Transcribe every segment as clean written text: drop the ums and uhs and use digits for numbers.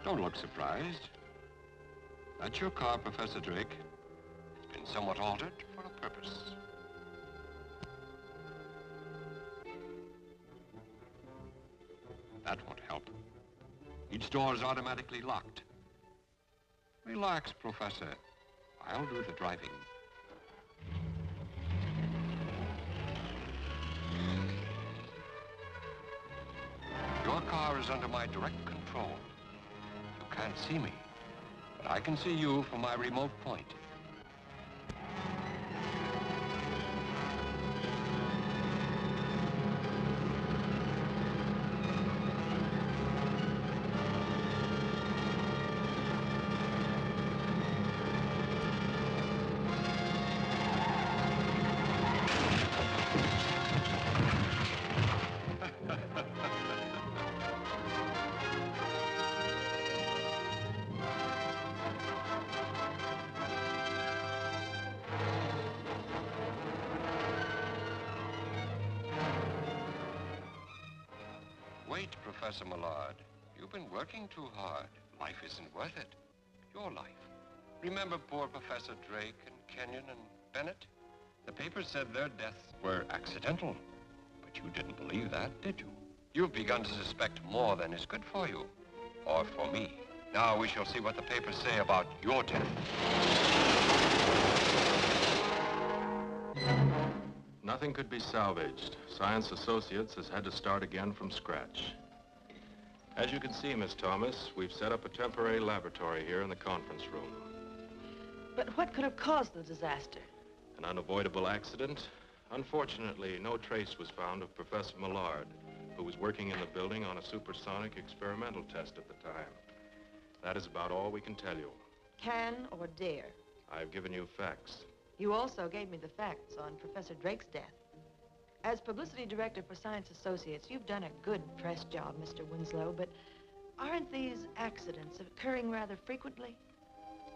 Don't look surprised. That's your car, Professor Drake. It's been somewhat altered for a purpose. That won't help. Each door is automatically locked. Relax, Professor. I'll do the driving. Your car is under my direct control. You can't see me, but I can see you from my remote point. Wait, Professor Millard. You've been working too hard. Life isn't worth it. Your life. Remember poor Professor Drake and Kenyon and Bennett? The papers said their deaths were accidental. But you didn't believe that, did you? You've begun to suspect more than is good for you. Or for me. Now we shall see what the papers say about your death. Nothing could be salvaged. Science Associates has had to start again from scratch. As you can see, Miss Thomas, we've set up a temporary laboratory here in the conference room. But what could have caused the disaster? An unavoidable accident. Unfortunately, no trace was found of Professor Millard, who was working in the building on a supersonic experimental test at the time. That is about all we can tell you. Can or dare? I've given you facts. You also gave me the facts on Professor Drake's death. As publicity director for Science Associates, you've done a good press job, Mr. Winslow, but aren't these accidents occurring rather frequently?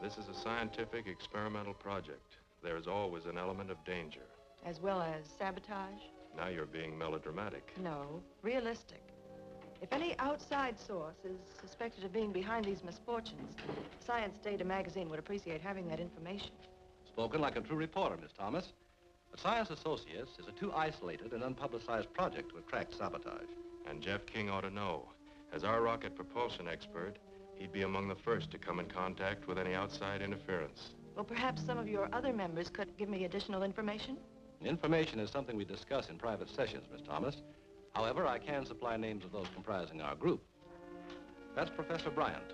This is a scientific experimental project. There is always an element of danger. As well as sabotage? Now you're being melodramatic. No, realistic. If any outside source is suspected of being behind these misfortunes, Science Data magazine would appreciate having that information. Spoken like a true reporter, Miss Thomas. But Science Associates is a too isolated and unpublicized project to attract sabotage. And Jeff King ought to know. As our rocket propulsion expert, he'd be among the first to come in contact with any outside interference. Well, perhaps some of your other members could give me additional information? Information is something we discuss in private sessions, Miss Thomas. However, I can supply names of those comprising our group. That's Professor Bryant,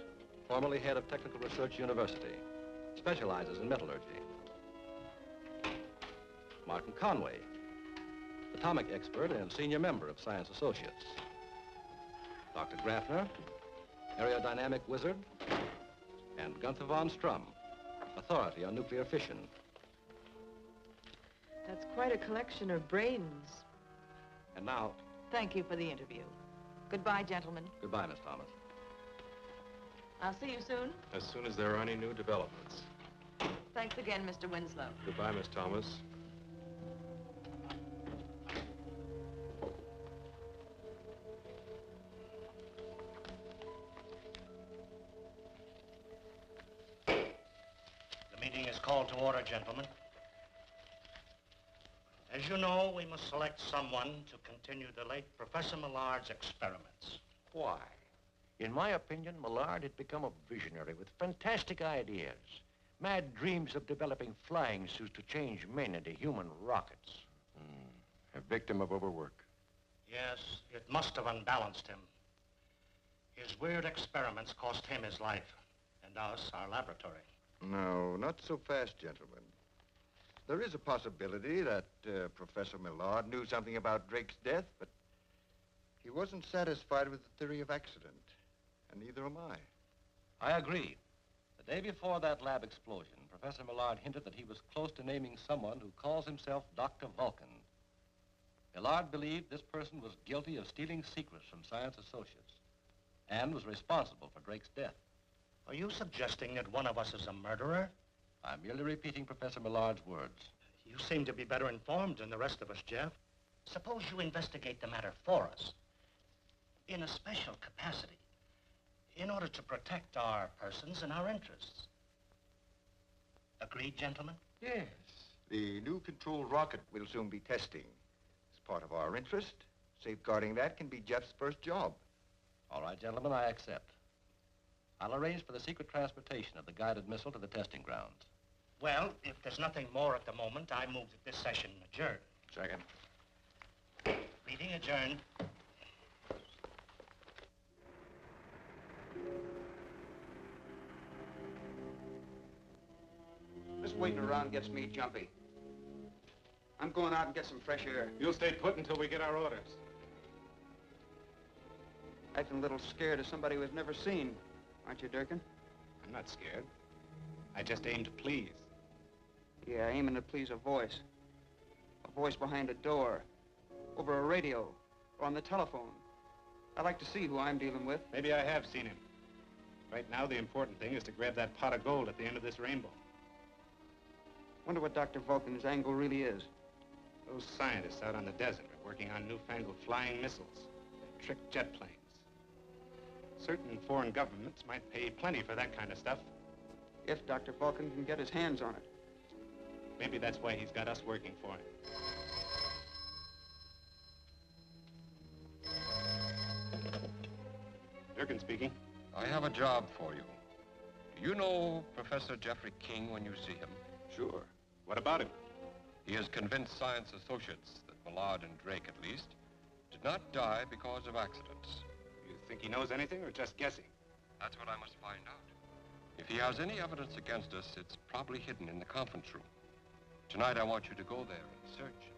formerly head of Technical Research University, specializes in metallurgy. Martin Conway, atomic expert and senior member of Science Associates. Dr. Grafner, aerodynamic wizard, and Gunther von Strum, authority on nuclear fission. That's quite a collection of brains. And now... Thank you for the interview. Goodbye, gentlemen. Goodbye, Miss Thomas. I'll see you soon as there are any new developments. Thanks again, Mr. Winslow. Goodbye, Miss Thomas. The meeting is called to order, gentlemen. As you know, we must select someone to continue the late Professor Millard's experiments. Why? In my opinion, Millard had become a visionary with fantastic ideas. Mad dreams of developing flying suits to change men into human rockets. A victim of overwork. Yes, it must have unbalanced him. His weird experiments cost him his life, and us our laboratory. No, not so fast, gentlemen. There is a possibility that Professor Millard knew something about Drake's death, but he wasn't satisfied with the theory of accident, and neither am I. I agree. The day before that lab explosion, Professor Millard hinted that he was close to naming someone who calls himself Dr. Vulcan. Millard believed this person was guilty of stealing secrets from Science Associates and was responsible for Drake's death. Are you suggesting that one of us is a murderer? I'm merely repeating Professor Millard's words. You seem to be better informed than the rest of us, Jeff. Suppose you investigate the matter for us. In a special capacity. in order to protect our persons and our interests. Agreed, gentlemen? Yes. The new controlled rocket we'll soon be testing. It's part of our interest. Safeguarding that can be Jeff's first job. All right, gentlemen, I accept. I'll arrange for the secret transportation of the guided missile to the testing grounds. Well, if there's nothing more at the moment, I move that this session adjourn. Second. Meeting adjourned. This waiting around gets me jumpy. I'm going out and get some fresh air. You'll stay put until we get our orders. Acting a little scared of somebody we've never seen, aren't you, Durkin? I'm not scared. I just aim to please. Yeah, aiming to please a voice. A voice behind a door, over a radio, or on the telephone. I'd like to see who I'm dealing with. Maybe I have seen him. Right now, the important thing is to grab that pot of gold at the end of this rainbow. Wonder what Dr. Vulcan's angle really is. Those scientists out on the desert are working on newfangled flying missiles, trick jet planes. Certain foreign governments might pay plenty for that kind of stuff. If Dr. Vulcan can get his hands on it. Maybe that's why he's got us working for him. Durkin speaking. I have a job for you. Do you know Professor Jeffrey King when you see him? Sure. What about him? He has convinced science associates that Millard and Drake, at least, did not die because of accidents. You think he knows anything or just guessing? That's what I must find out. If he has any evidence against us, it's probably hidden in the conference room. Tonight, I want you to go there and search.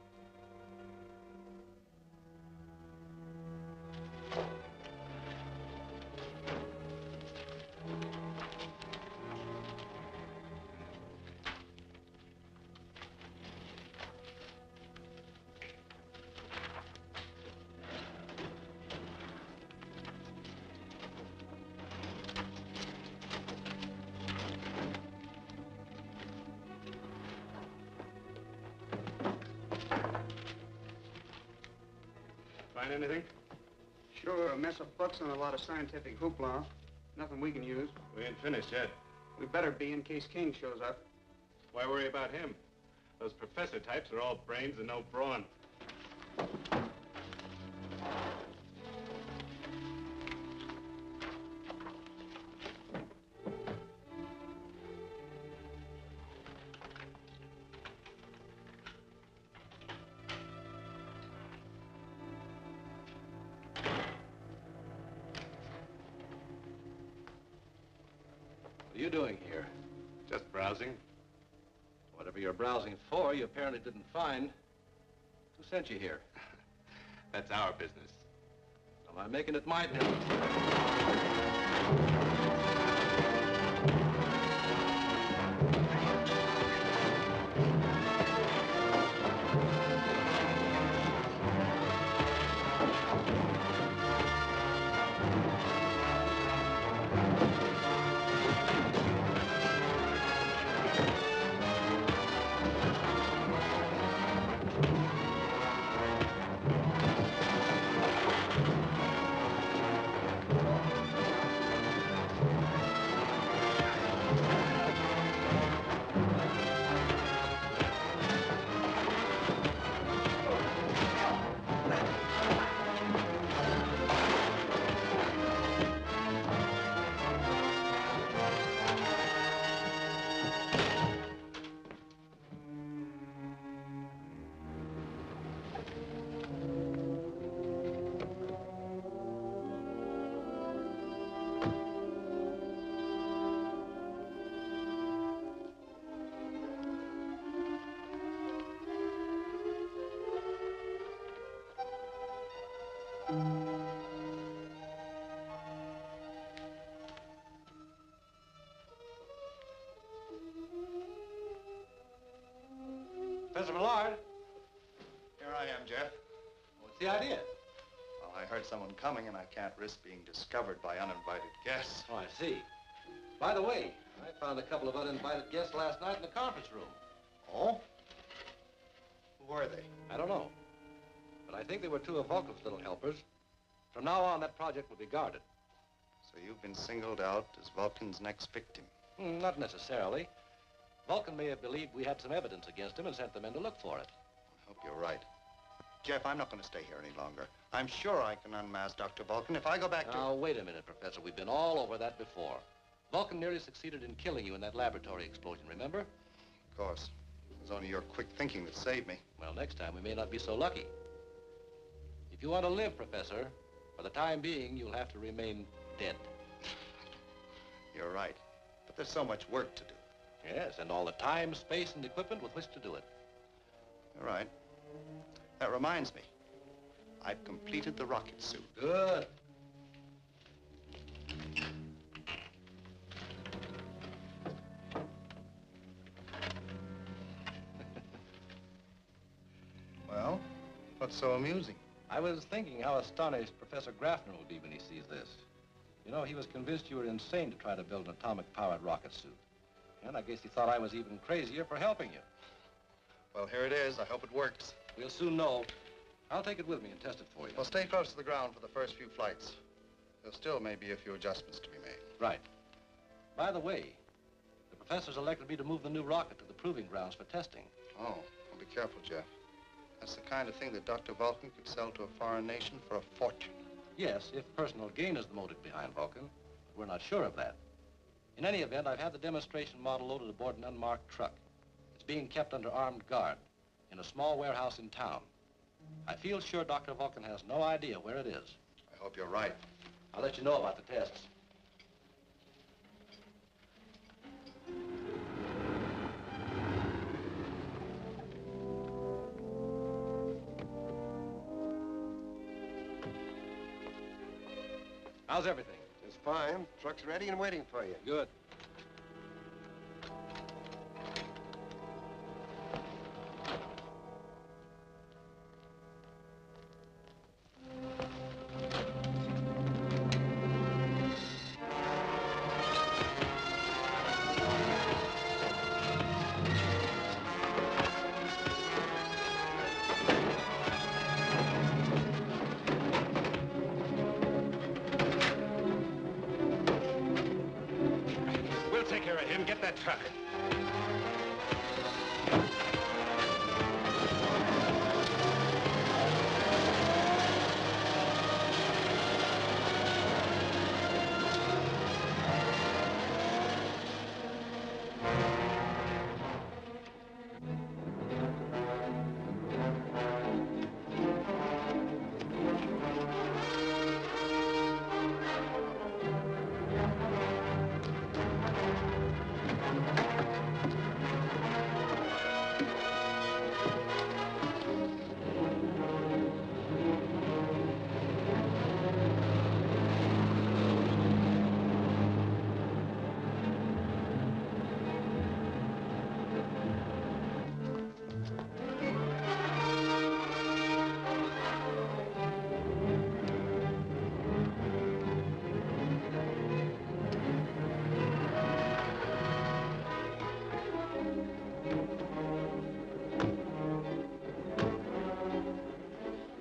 Find anything? Sure, a mess of books and a lot of scientific hoopla. Nothing we can use. We ain't finished yet. We better be in case King shows up. Why worry about him? Those professor types are all brains and no brawn. What are you doing here? Just browsing. Whatever you're browsing for, you apparently didn't find. Who sent you here? That's our business. Well, I'm making it my business. Professor Millard, Here I am, Jeff. what's the idea? Well, I heard someone coming, and I can't risk being discovered by uninvited guests. Oh, I see. By the way, I found a couple of uninvited guests last night in the conference room. Oh? Who were they? I don't know. But I think they were two of Vulcan's little helpers. From now on, that project will be guarded. So you've been singled out as Vulcan's next victim. Not necessarily. Vulcan may have believed we had some evidence against him and sent the men to look for it. I hope you're right. Jeff, I'm not going to stay here any longer. I'm sure I can unmask Dr. Vulcan if I go back to... Now, wait a minute, Professor. We've been all over that before. Vulcan nearly succeeded in killing you in that laboratory explosion, remember? Of course. It was only your quick thinking that saved me. Well, next time we may not be so lucky. If you want to live, Professor, for the time being, you'll have to remain dead. You're right. But there's so much work to do. Yes, and all the time, space, and equipment with which to do it. You're right. That reminds me. I've completed the rocket suit. Good. Well, what's so amusing? I was thinking how astonished Professor Graffner will be when he sees this. You know, he was convinced you were insane to try to build an atomic-powered rocket suit. And I guess he thought I was even crazier for helping you. Well, here it is. I hope it works. We'll soon know. I'll take it with me and test it for you. Well, stay close to the ground for the first few flights. There still may be a few adjustments to be made. Right. By the way, the professor's elected me to move the new rocket to the proving grounds for testing. Oh, well, be careful, Jeff. That's the kind of thing that Dr. Vulcan could sell to a foreign nation for a fortune. Yes, if personal gain is the motive behind Vulcan. But we're not sure of that. In any event, I've had the demonstration model loaded aboard an unmarked truck. It's being kept under armed guard in a small warehouse in town. I feel sure Dr. Vulcan has no idea where it is. I hope you're right. I'll let you know about the tests. How's everything? Just fine. Truck's ready and waiting for you. Good. We'll take care of him. Get that truck.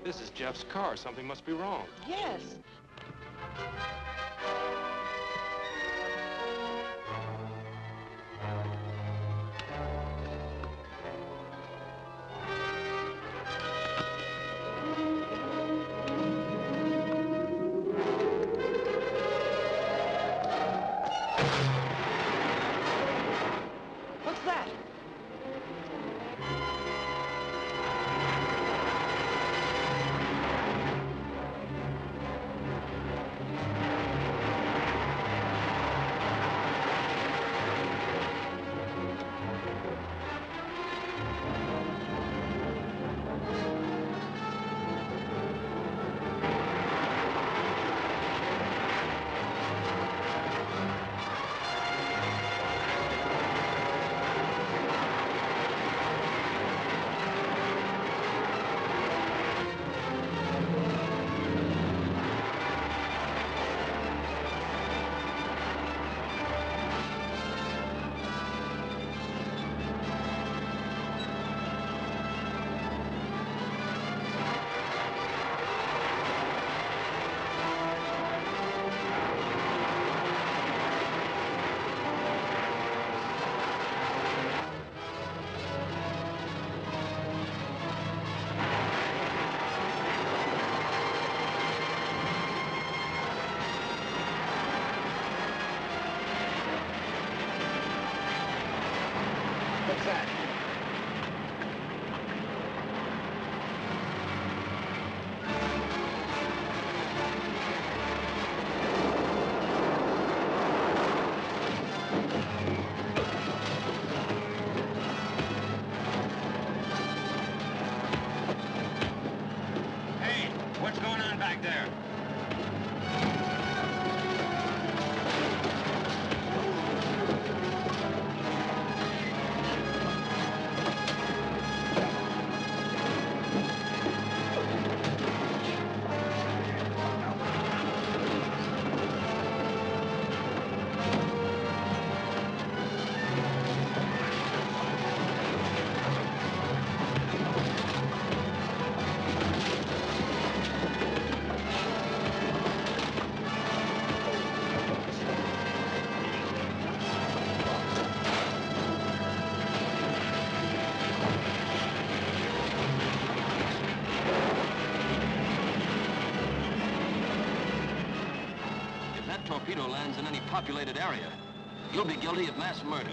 This is Jeff's car. Something must be wrong. Yes. What's that? What's that? Hey, what's going on back there? If that torpedo lands in any populated area, you'll be guilty of mass murder.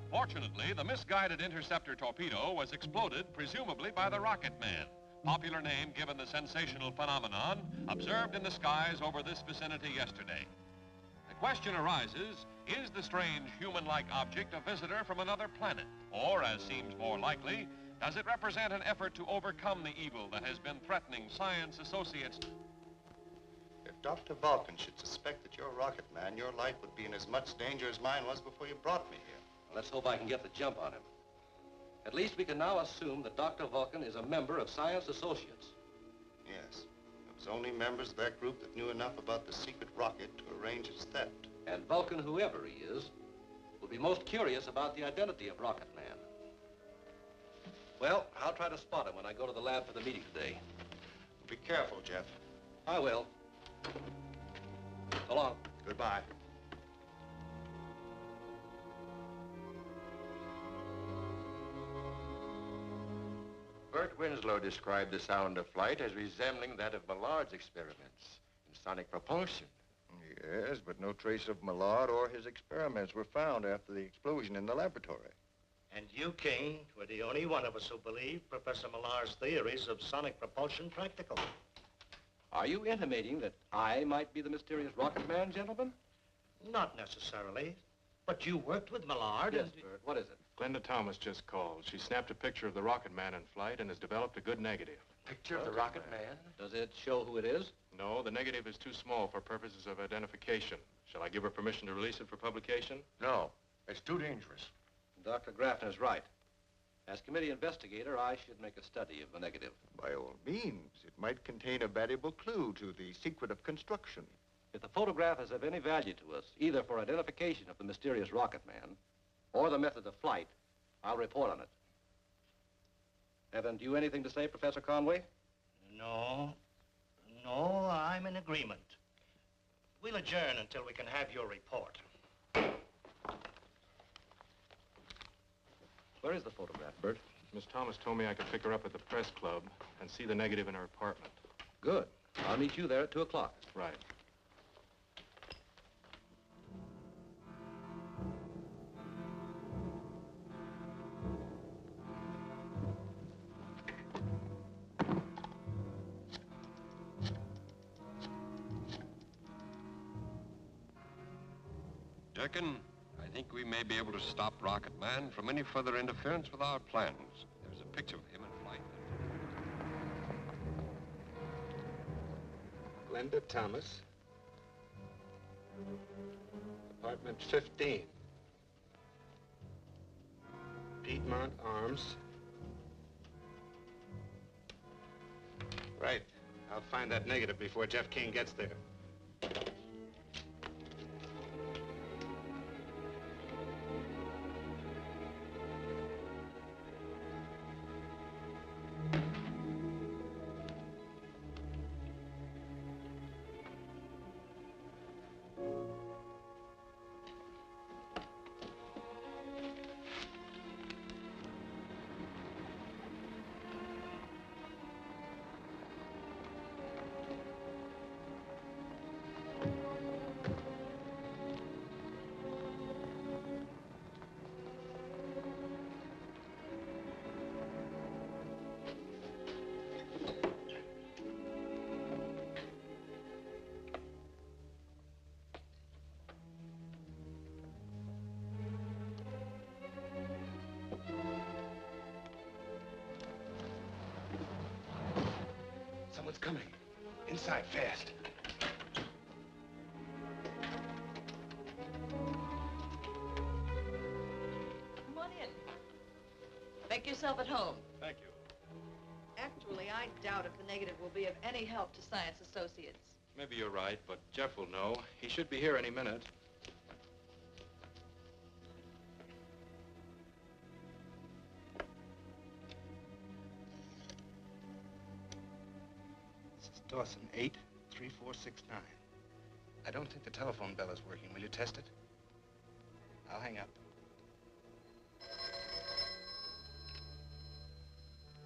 Fortunately, the misguided interceptor torpedo was exploded, presumably by the Rocket Man, popular name given the sensational phenomenon observed in the skies over this vicinity yesterday. The question arises, is the strange human-like object a visitor from another planet? Or, as seems more likely, does it represent an effort to overcome the evil that has been threatening science associates? If Dr. Vulcan should suspect that you're a rocket man, your life would be in as much danger as mine was before you brought me here. Let's hope I can get the jump on him. At least we can now assume that Dr. Vulcan is a member of Science Associates. Yes. It was only members of that group that knew enough about the secret rocket to arrange its theft. And Vulcan, whoever he is, will be most curious about the identity of Rocket Man. Well, I'll try to spot him when I go to the lab for the meeting today. Be careful, Jeff. I will. So long. Goodbye. Bert Winslow described the sound of flight as resembling that of Millard's experiments in sonic propulsion. Yes, but no trace of Millard or his experiments were found after the explosion in the laboratory. And you, King, were the only one of us who believed Professor Millard's theories of sonic propulsion practical. Are you intimating that I might be the mysterious Rocket Man, gentlemen? Not necessarily, but you worked with Millard. Yes, and... Bert. What is it? Glenda Thomas just called. She snapped a picture of the Rocket Man in flight and has developed a good negative. Picture of the Rocket Man? Does it show who it is? No, the negative is too small for purposes of identification. Shall I give her permission to release it for publication? No, it's too dangerous. Dr. Graffner's right. As committee investigator, I should make a study of the negative. By all means, it might contain a valuable clue to the secret of construction. If the photograph is of any value to us, either for identification of the mysterious Rocket Man or the method of flight, I'll report on it. Haven't you anything to say, Professor Conway? No, I'm in agreement. We'll adjourn until we can have your report. Where is the photograph, Bert? Miss Thomas told me I could pick her up at the press club and see the negative in her apartment. Good. I'll meet you there at 2 o'clock. Right. Durkin, I think we may be able to stop Rocket Man from any further interference with our plans. There's a picture of him in flight. Glenda Thomas. Apartment 15. Piedmont Arms. Right. I'll find that negative before Jeff King gets there. Someone's coming. Inside, fast. Come on in. Make yourself at home. Thank you. Actually, I doubt if the negative will be of any help to Science Associates. Maybe you're right, but Jeff will know. He should be here any minute. This is Dawson, 83469. I don't think the telephone bell is working. Will you test it? I'll hang up.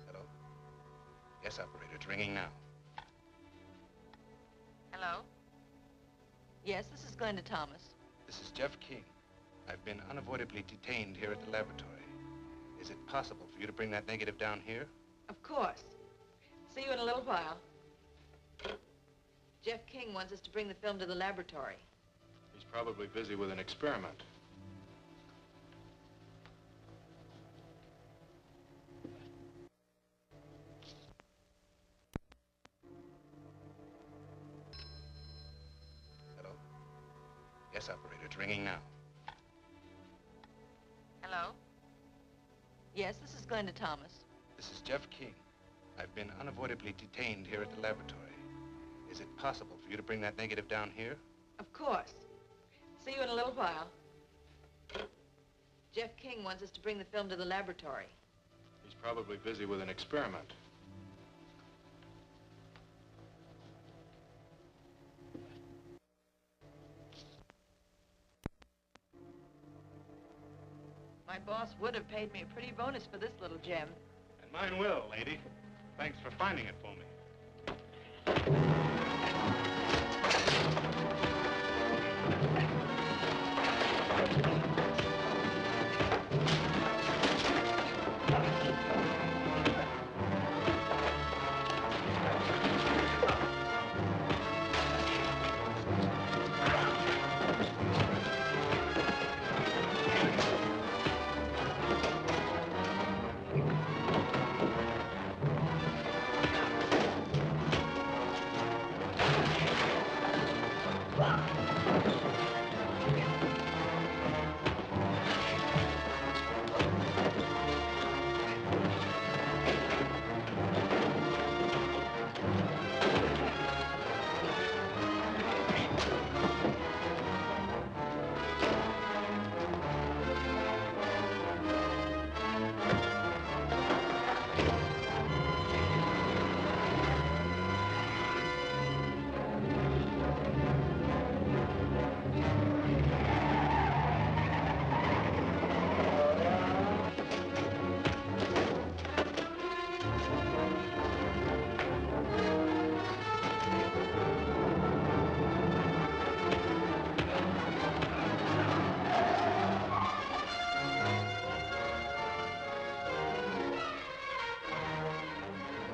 Hello? Yes, operator. It's ringing now. Hello? Yes, this is Glenda Thomas. This is Jeff King. I've been unavoidably detained here at the laboratory. Is it possible for you to bring that negative down here? Of course. See you in a little while. Jeff King wants us to bring the film to the laboratory. He's probably busy with an experiment. Yes, operator, it's ringing now. Hello? Yes, this is Glenda Thomas. This is Jeff King. I've been unavoidably detained here at the laboratory. Is it possible for you to bring that negative down here? Of course. See you in a little while. Jeff King wants us to bring the film to the laboratory. He's probably busy with an experiment. My boss would have paid me a pretty bonus for this little gem. And mine will, lady. Thanks for finding it for me.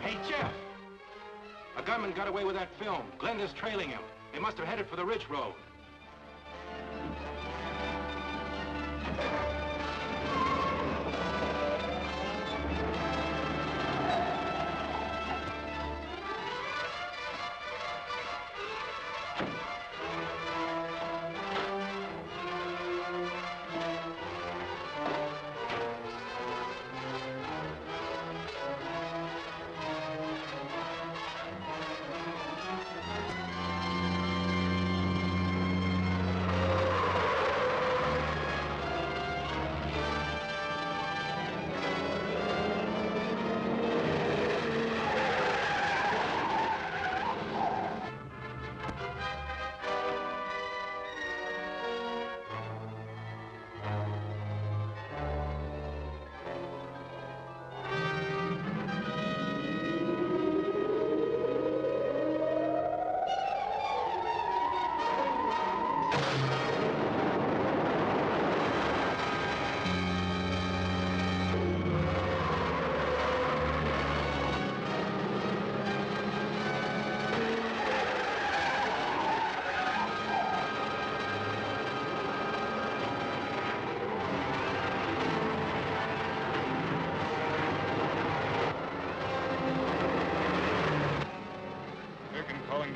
Hey, Jeff! A gunman got away with that film. Glenda's trailing him. They must have headed for the Ridge Road.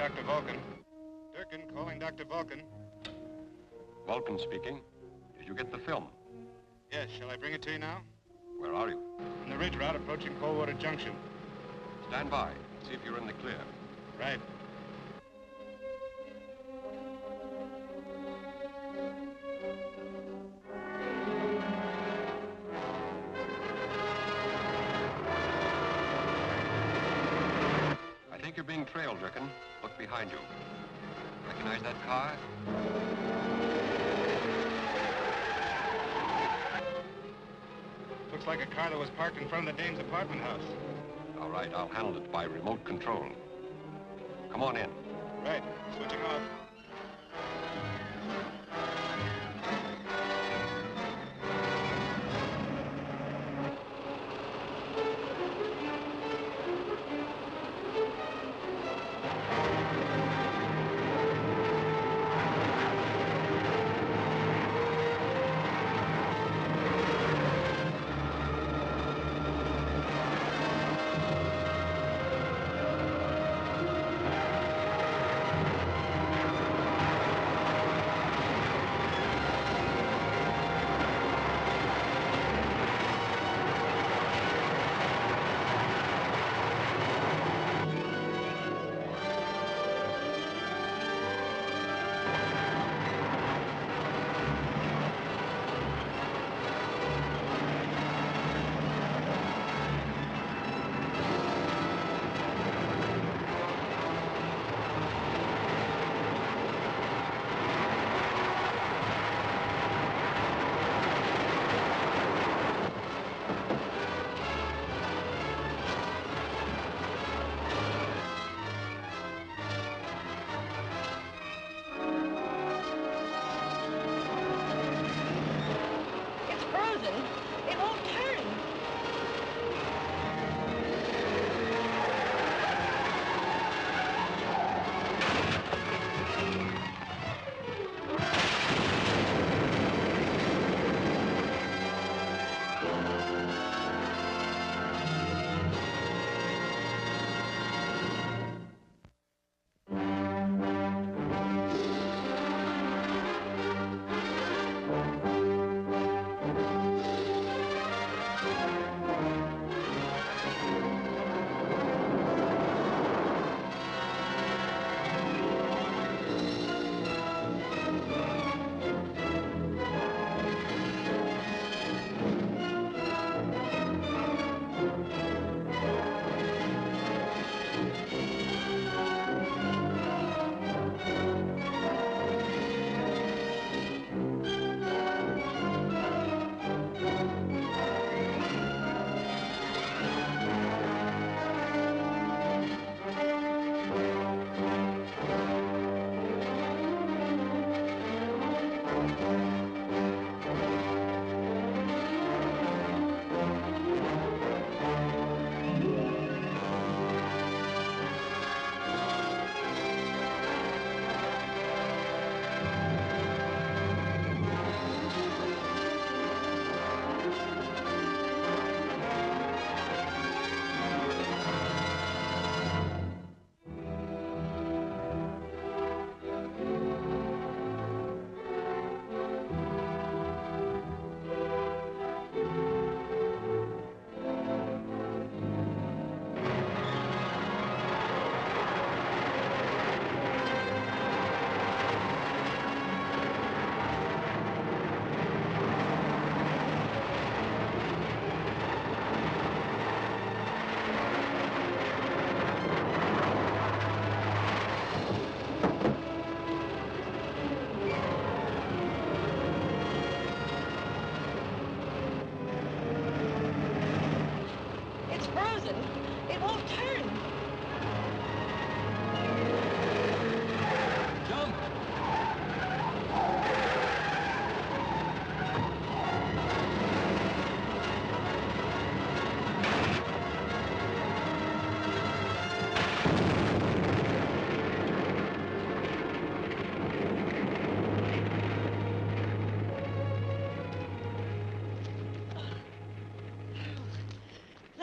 Dr. Vulcan. Durkin calling Dr. Vulcan. Vulcan speaking. Did you get the film? Yes, shall I bring it to you now? Where are you? On the ridge route approaching Coldwater Junction. Stand by. See if you're in the clear. Right. I think you're being trailed, Durkin. Look behind you. Recognize that car? Looks like a car that was parked in front of the Danes' apartment house. All right, I'll handle it by remote control. Come on in. Right. Switching off.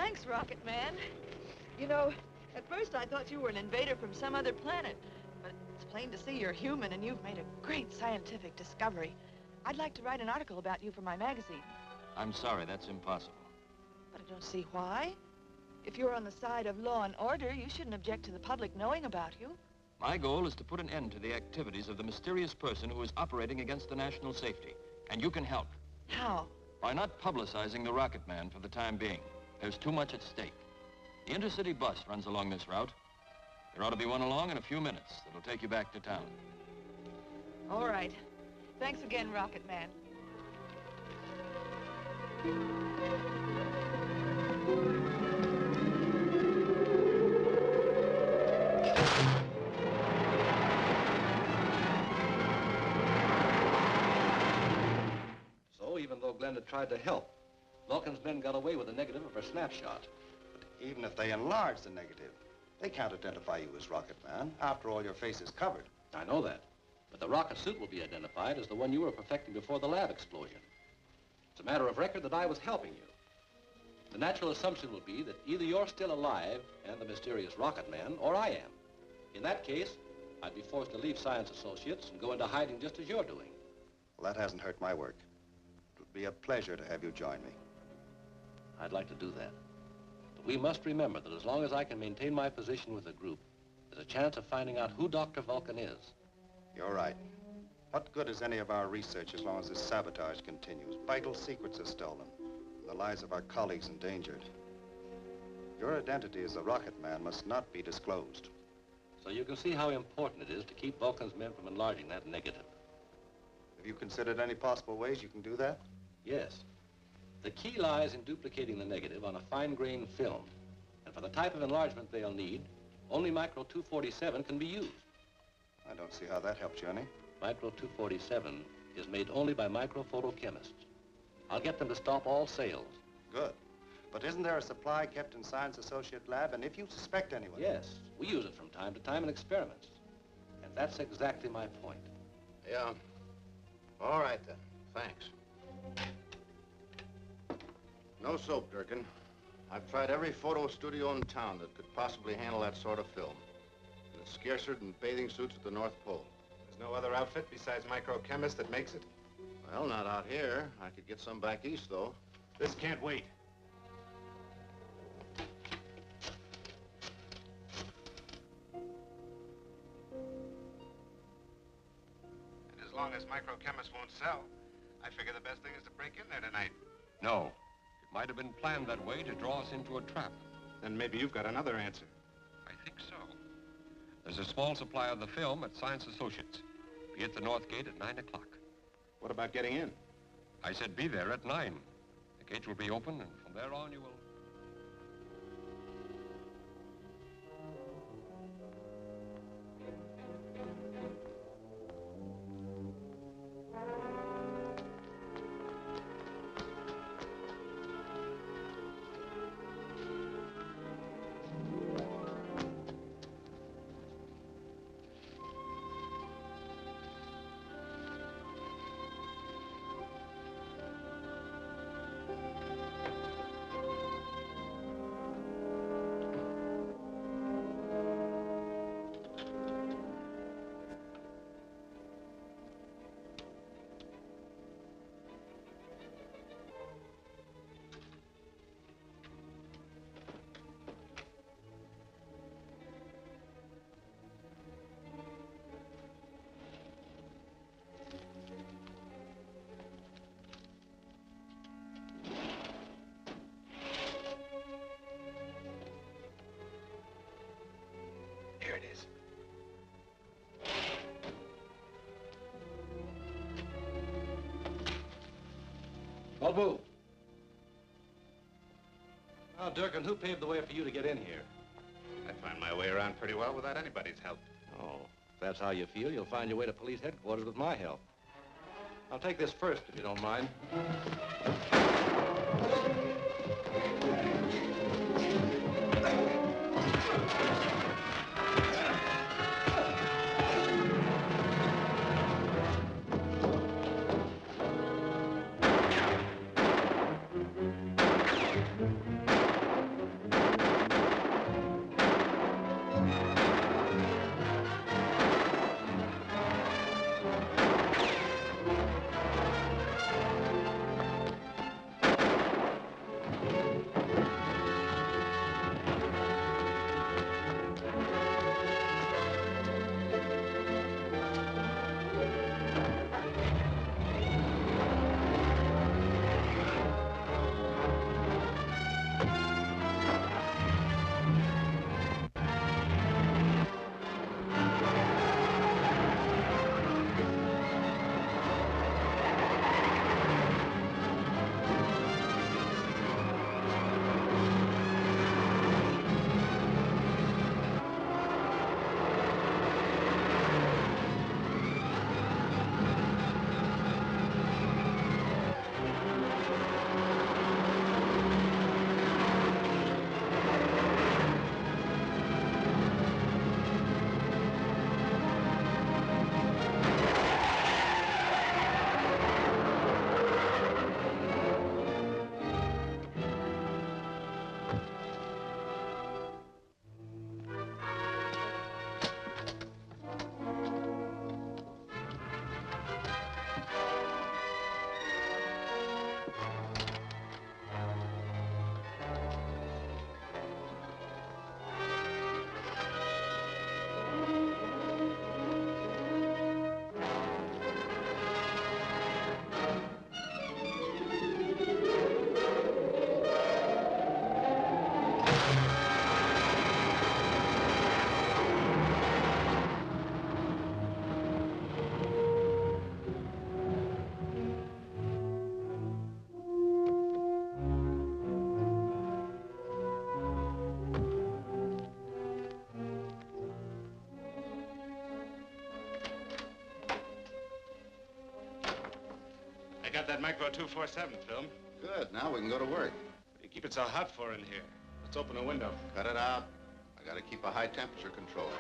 Thanks, Rocket Man. You know, at first I thought you were an invader from some other planet, but it's plain to see you're human and you've made a great scientific discovery. I'd like to write an article about you for my magazine. I'm sorry, that's impossible. But I don't see why. If you're on the side of law and order, you shouldn't object to the public knowing about you. My goal is to put an end to the activities of the mysterious person who is operating against the national safety. And you can help. How? By not publicizing the Rocket Man for the time being. There's too much at stake. The intercity bus runs along this route. There ought to be one along in a few minutes that'll take you back to town. All right. Thanks again, Rocket Man. So even though Glenn had tried to help, Vulcan's men got away with the negative of her snapshot. But even if they enlarge the negative, they can't identify you as Rocket Man. After all, your face is covered. I know that. But the rocket suit will be identified as the one you were perfecting before the lab explosion. It's a matter of record that I was helping you. The natural assumption will be that either you're still alive and the mysterious Rocket Man, or I am. In that case, I'd be forced to leave Science Associates and go into hiding just as you're doing. Well, that hasn't hurt my work. It would be a pleasure to have you join me. I'd like to do that. But we must remember that as long as I can maintain my position with the group, there's a chance of finding out who Dr. Vulcan is. You're right. What good is any of our research as long as this sabotage continues? Vital secrets are stolen, and the lives of our colleagues endangered. Your identity as the Rocket Man must not be disclosed. So you can see how important it is to keep Vulcan's men from enlarging that negative. Have you considered any possible ways you can do that? Yes. The key lies in duplicating the negative on a fine-grained film. And for the type of enlargement they'll need, only Micro 247 can be used. I don't see how that helps you any. Micro 247 is made only by microphotochemists. I'll get them to stop all sales. Good. But isn't there a supply kept in Science Associate Lab? And if you suspect anyone... Yes, we use it from time to time in experiments. And that's exactly my point. Yeah. All right, then. Thanks. No soap, Durkin. I've tried every photo studio in town that could possibly handle that sort of film. And it's scarcer than bathing suits at the North Pole. There's no other outfit besides Microchemist that makes it? Well, not out here. I could get some back east, though. This can't wait. And as long as Microchemist won't sell, I figure the best thing is to break in there tonight. No. It might have been planned that way to draw us into a trap. Then maybe you've got another answer. I think so. There's a small supply of the film at Science Associates. Be at the North Gate at 9 o'clock. What about getting in? I said be there at 9. The gate will be open, and from there on you will... Here it is. Don't move. Now, Durkin, who paved the way for you to get in here? I find my way around pretty well without anybody's help. Oh, if that's how you feel, you'll find your way to police headquarters with my help. I'll take this first, if you don't mind. that Micro 247 film. Good, now we can go to work. What do you keep it so hot for in here? Let's open a window. Cut it out. I gotta keep a high temperature control.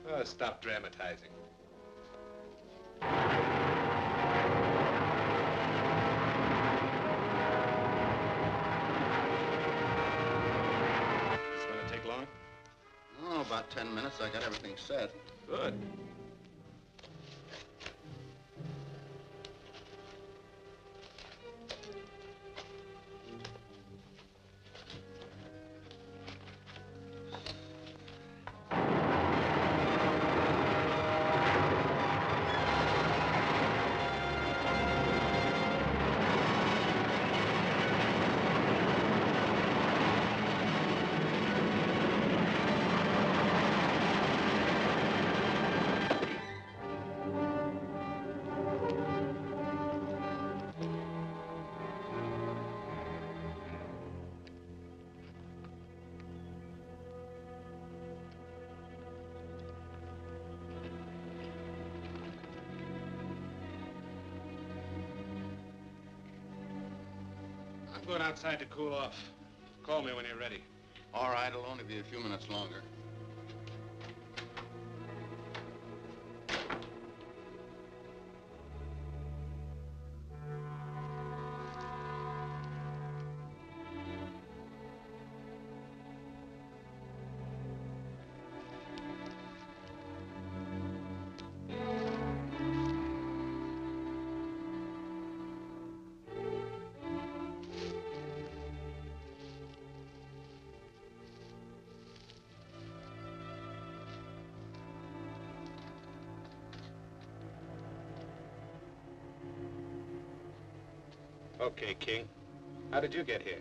Oh, stop dramatizing. This gonna take long? Oh, about 10 minutes. I got everything set. Good. I'm going outside to cool off. Call me when you're ready. All right, it'll only be a few minutes longer. Okay, King. How did you get here?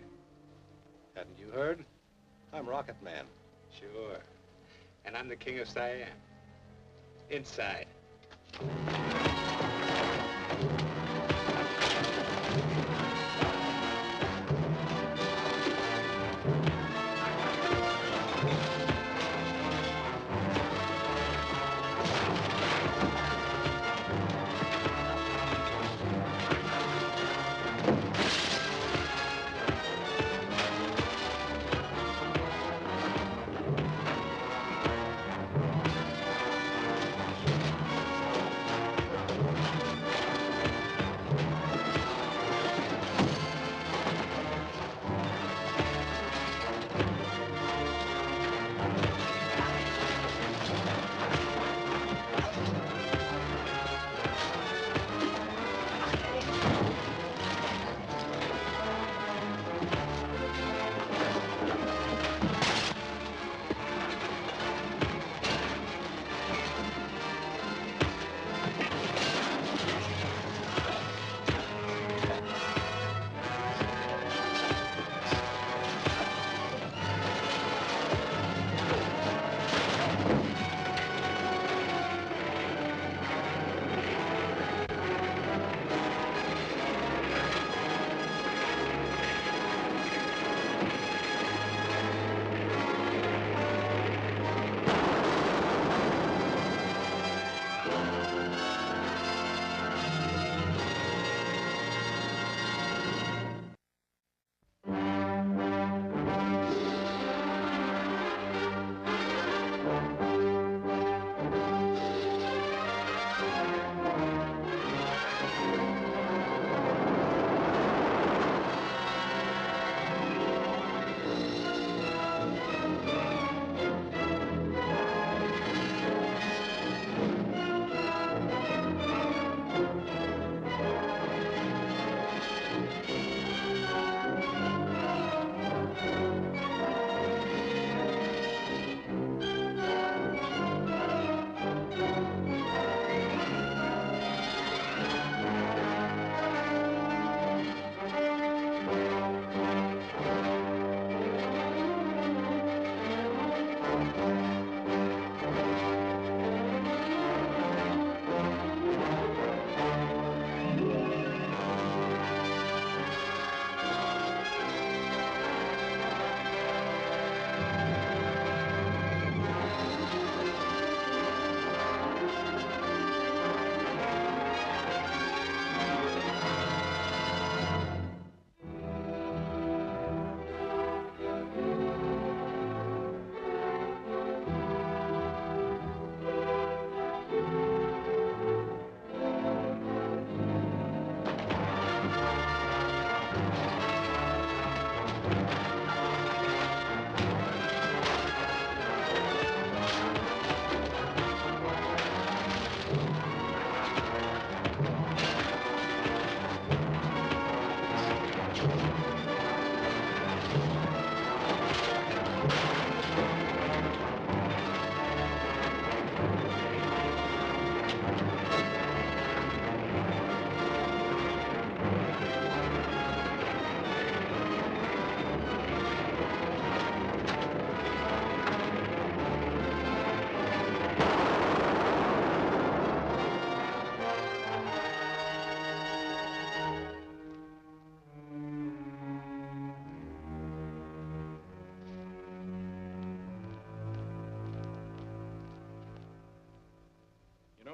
Hadn't you heard? I'm Rocket Man. Sure. And I'm the king of Siam. Inside.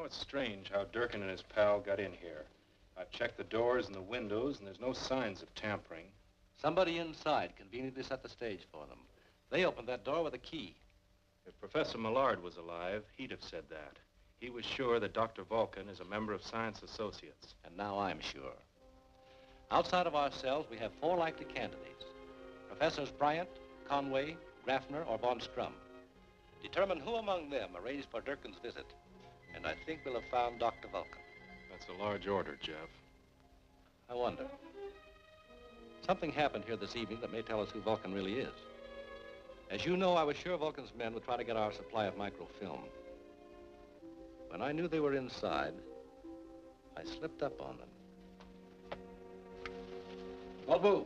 it's strange how Durkin and his pal got in here. I've checked the doors and the windows, and there's no signs of tampering. Somebody inside conveniently set the stage for them. They opened that door with a key. If Professor Millard was alive, he'd have said that. He was sure that Dr. Vulcan is a member of Science Associates. And now I'm sure. Outside of ourselves, we have 4 likely candidates. Professors Bryant, Conway, Graffner, or von Strum. Determine who among them arranged for Durkin's visit, and I think we'll have found Dr. Vulcan. That's a large order, Jeff. I wonder. Something happened here this evening that may tell us who Vulcan really is. As you know, I was sure Vulcan's men would try to get our supply of microfilm. When I knew they were inside, I slipped up on them. Don't move.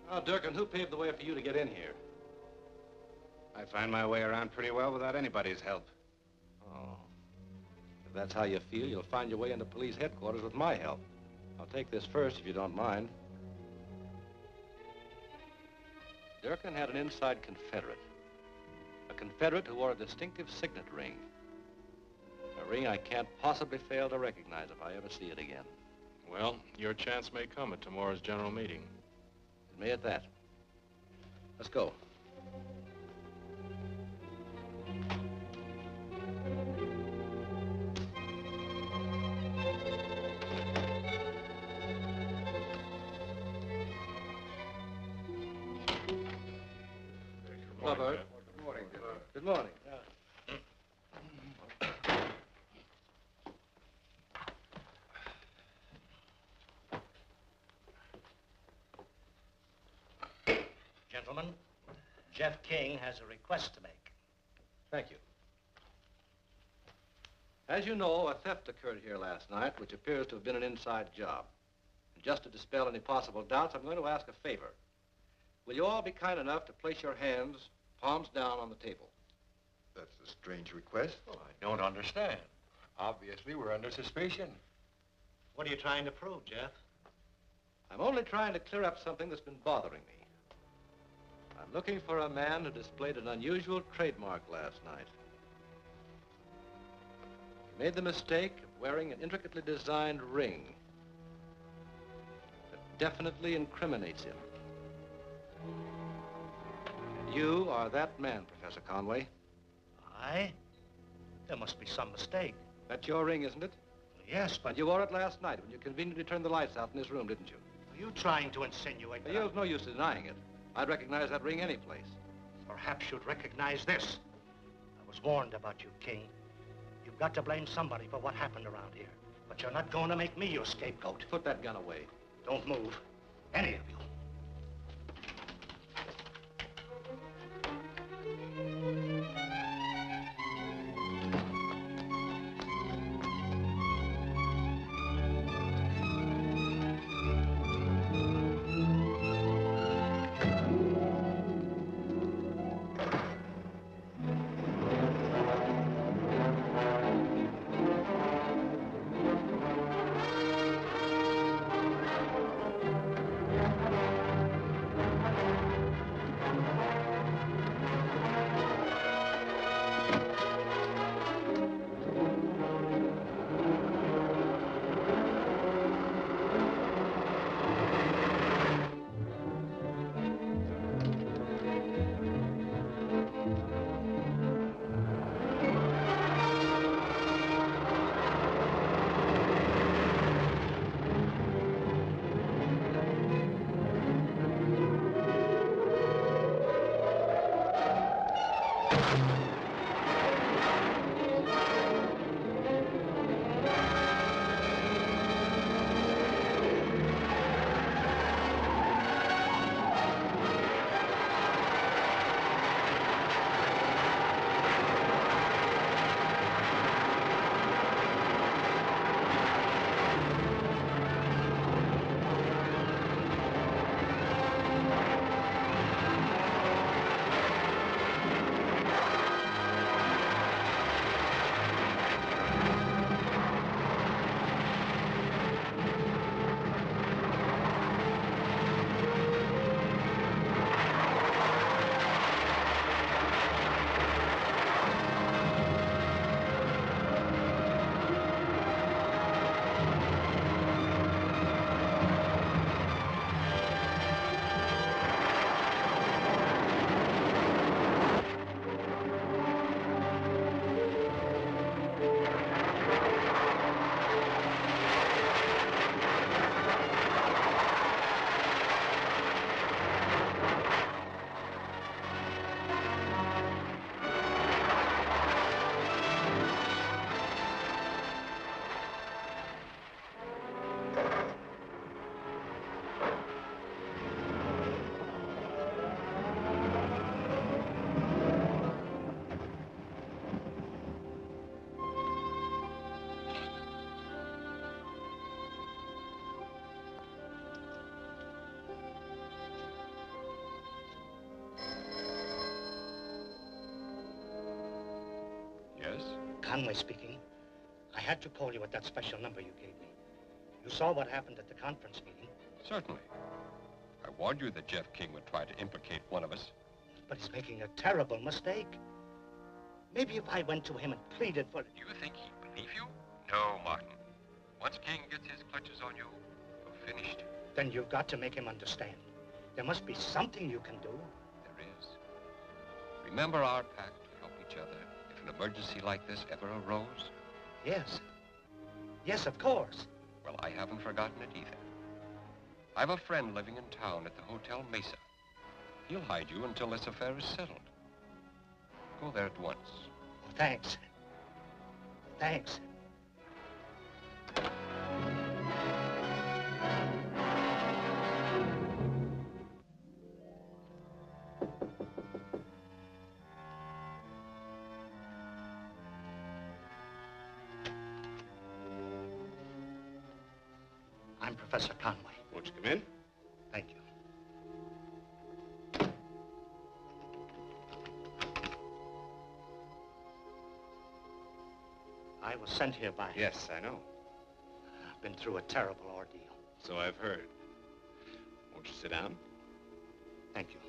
Now, Durkin, who paved the way for you to get in here? I find my way around pretty well without anybody's help. Oh. If that's how you feel, you'll find your way into police headquarters with my help. I'll take this first, if you don't mind. Durkin had an inside confederate. A confederate who wore a distinctive signet ring. A ring I can't possibly fail to recognize if I ever see it again. Well, your chance may come at tomorrow's general meeting. It may at that. Let's go. Hello, Bert. Good morning. Good morning. Gentlemen, Jeff King has a request to make. Thank you. As you know, a theft occurred here last night, which appears to have been an inside job. And just to dispel any possible doubts, I'm going to ask a favor. Will you all be kind enough to place your hands, palms down, on the table? That's a strange request. Oh, I don't understand. Obviously, we're under suspicion. What are you trying to prove, Jeff? I'm only trying to clear up something that's been bothering me. I'm looking for a man who displayed an unusual trademark last night. He made the mistake of wearing an intricately designed ring that definitely incriminates him. And you are that man, Professor Conway. I? There must be some mistake. That's your ring, isn't it? Yes, but... But you wore it last night when you conveniently turned the lights out in his room, didn't you? Are you trying to insinuate that There's no use denying it. I'd recognize that ring any place. Perhaps you'd recognize this. I was warned about you, King. You've got to blame somebody for what happened around here. But you're not going to make me your scapegoat. Put that gun away. Don't move. Any of you. Conway speaking. I had to call you at that special number you gave me. You saw what happened at the conference meeting. Certainly. I warned you that Jeff King would try to implicate one of us. But he's making a terrible mistake. Maybe if I went to him and pleaded for... Do you think he'd believe you? No, Martin. Once King gets his clutches on you, you're finished. Then you've got to make him understand. There must be something you can do. There is. Remember our pact to help each other if an emergency like this ever arose? Yes. Yes, of course. Well, I haven't forgotten it either. I've a friend living in town at the Hotel Mesa. He'll hide you until this affair is settled. Go there at once. Oh, thanks. Thanks. I'm Professor Conway. Won't you come in? Thank you. I was sent here by... Yes, I know. I've been through a terrible ordeal. So I've heard. Won't you sit down? Thank you.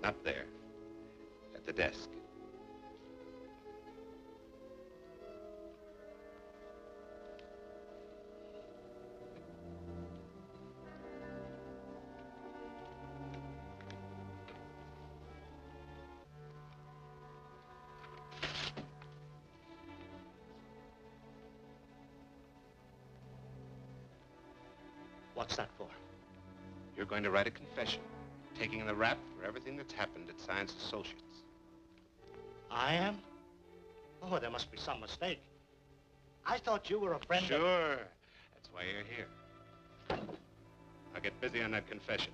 Up there. At the desk. What's that for? You're going to write a confession, taking the rap for everything that's happened at Science Associates. I am? Oh, there must be some mistake. I thought you were a friend of... Sure. That's why you're here. Now get busy on that confession.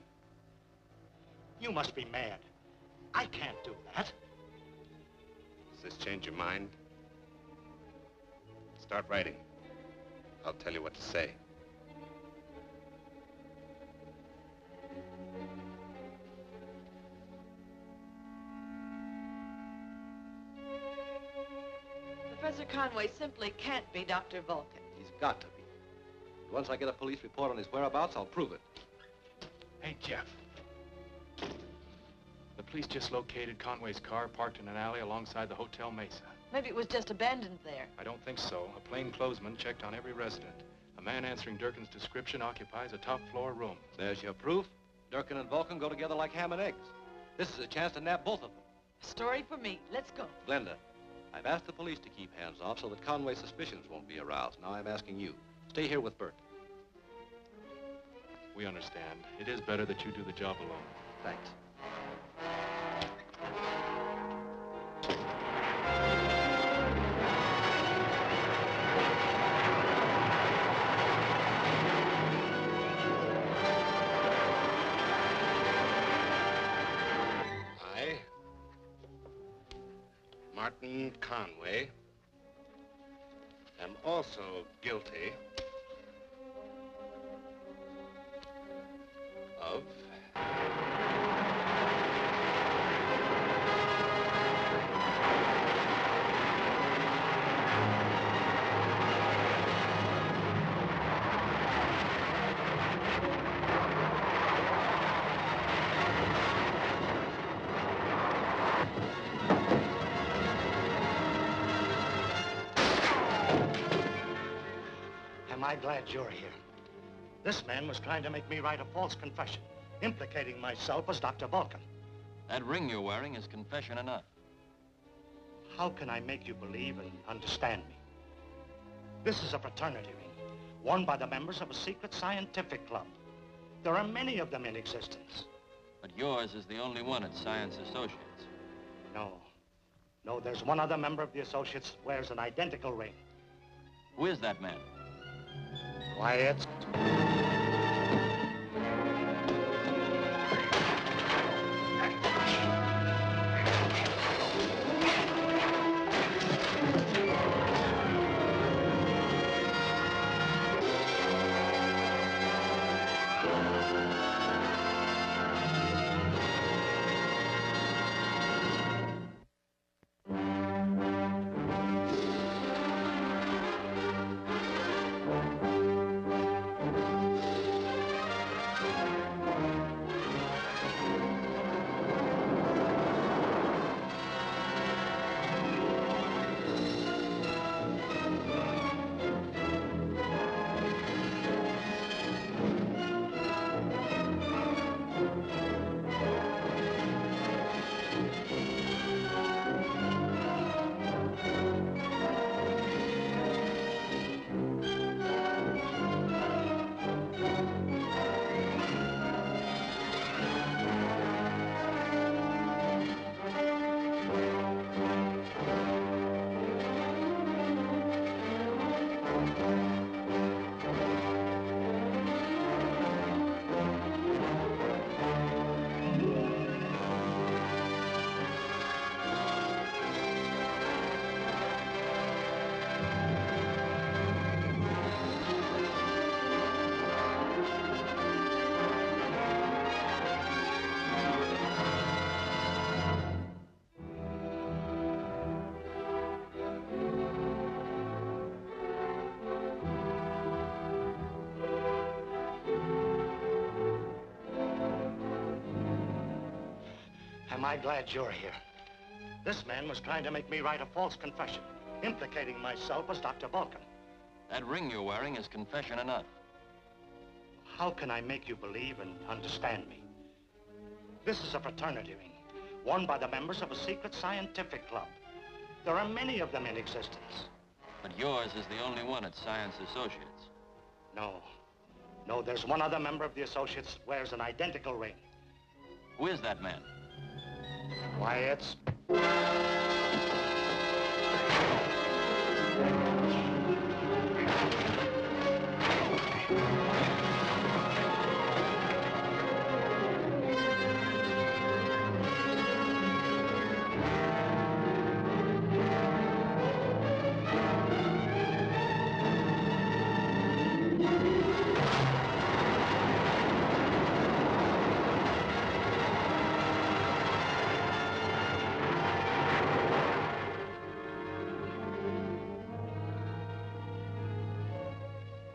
You must be mad. I can't do that. Does this change your mind? Start writing. I'll tell you what to say. Professor Conway simply can't be Dr. Vulcan. He's got to be. Once I get a police report on his whereabouts, I'll prove it. Hey, Jeff. The police just located Conway's car parked in an alley alongside the Hotel Mesa. Maybe it was just abandoned there. I don't think so. A plainclothesman checked on every resident. A man answering Durkin's description occupies a top-floor room. There's your proof. Durkin and Vulcan go together like ham and eggs. This is a chance to nab both of them. Story for me. Let's go. Glenda, I've asked the police to keep hands off so that Conway's suspicions won't be aroused. Now I'm asking you. Stay here with Bert. We understand. It is better that you do the job alone. Thanks. I, Martin Conway, am also guilty of Am I glad you're here? This man was trying to make me write a false confession, implicating myself as Dr. Vulcan. That ring you're wearing is confession enough. How can I make you believe and understand me? This is a fraternity ring, worn by the members of a secret scientific club. There are many of them in existence. But yours is the only one at Science Associates. No. No, there's one other member of the Associates that wears an identical ring. Who is that man? Quiet. Am I glad you're here? This man was trying to make me write a false confession, implicating myself as Dr. Vulcan. That ring you're wearing is confession enough. How can I make you believe and understand me? This is a fraternity ring, worn by the members of a secret scientific club. There are many of them in existence. But yours is the only one at Science Associates. No, there's one other member of the Associates that wears an identical ring. Who is that man? Why, it's...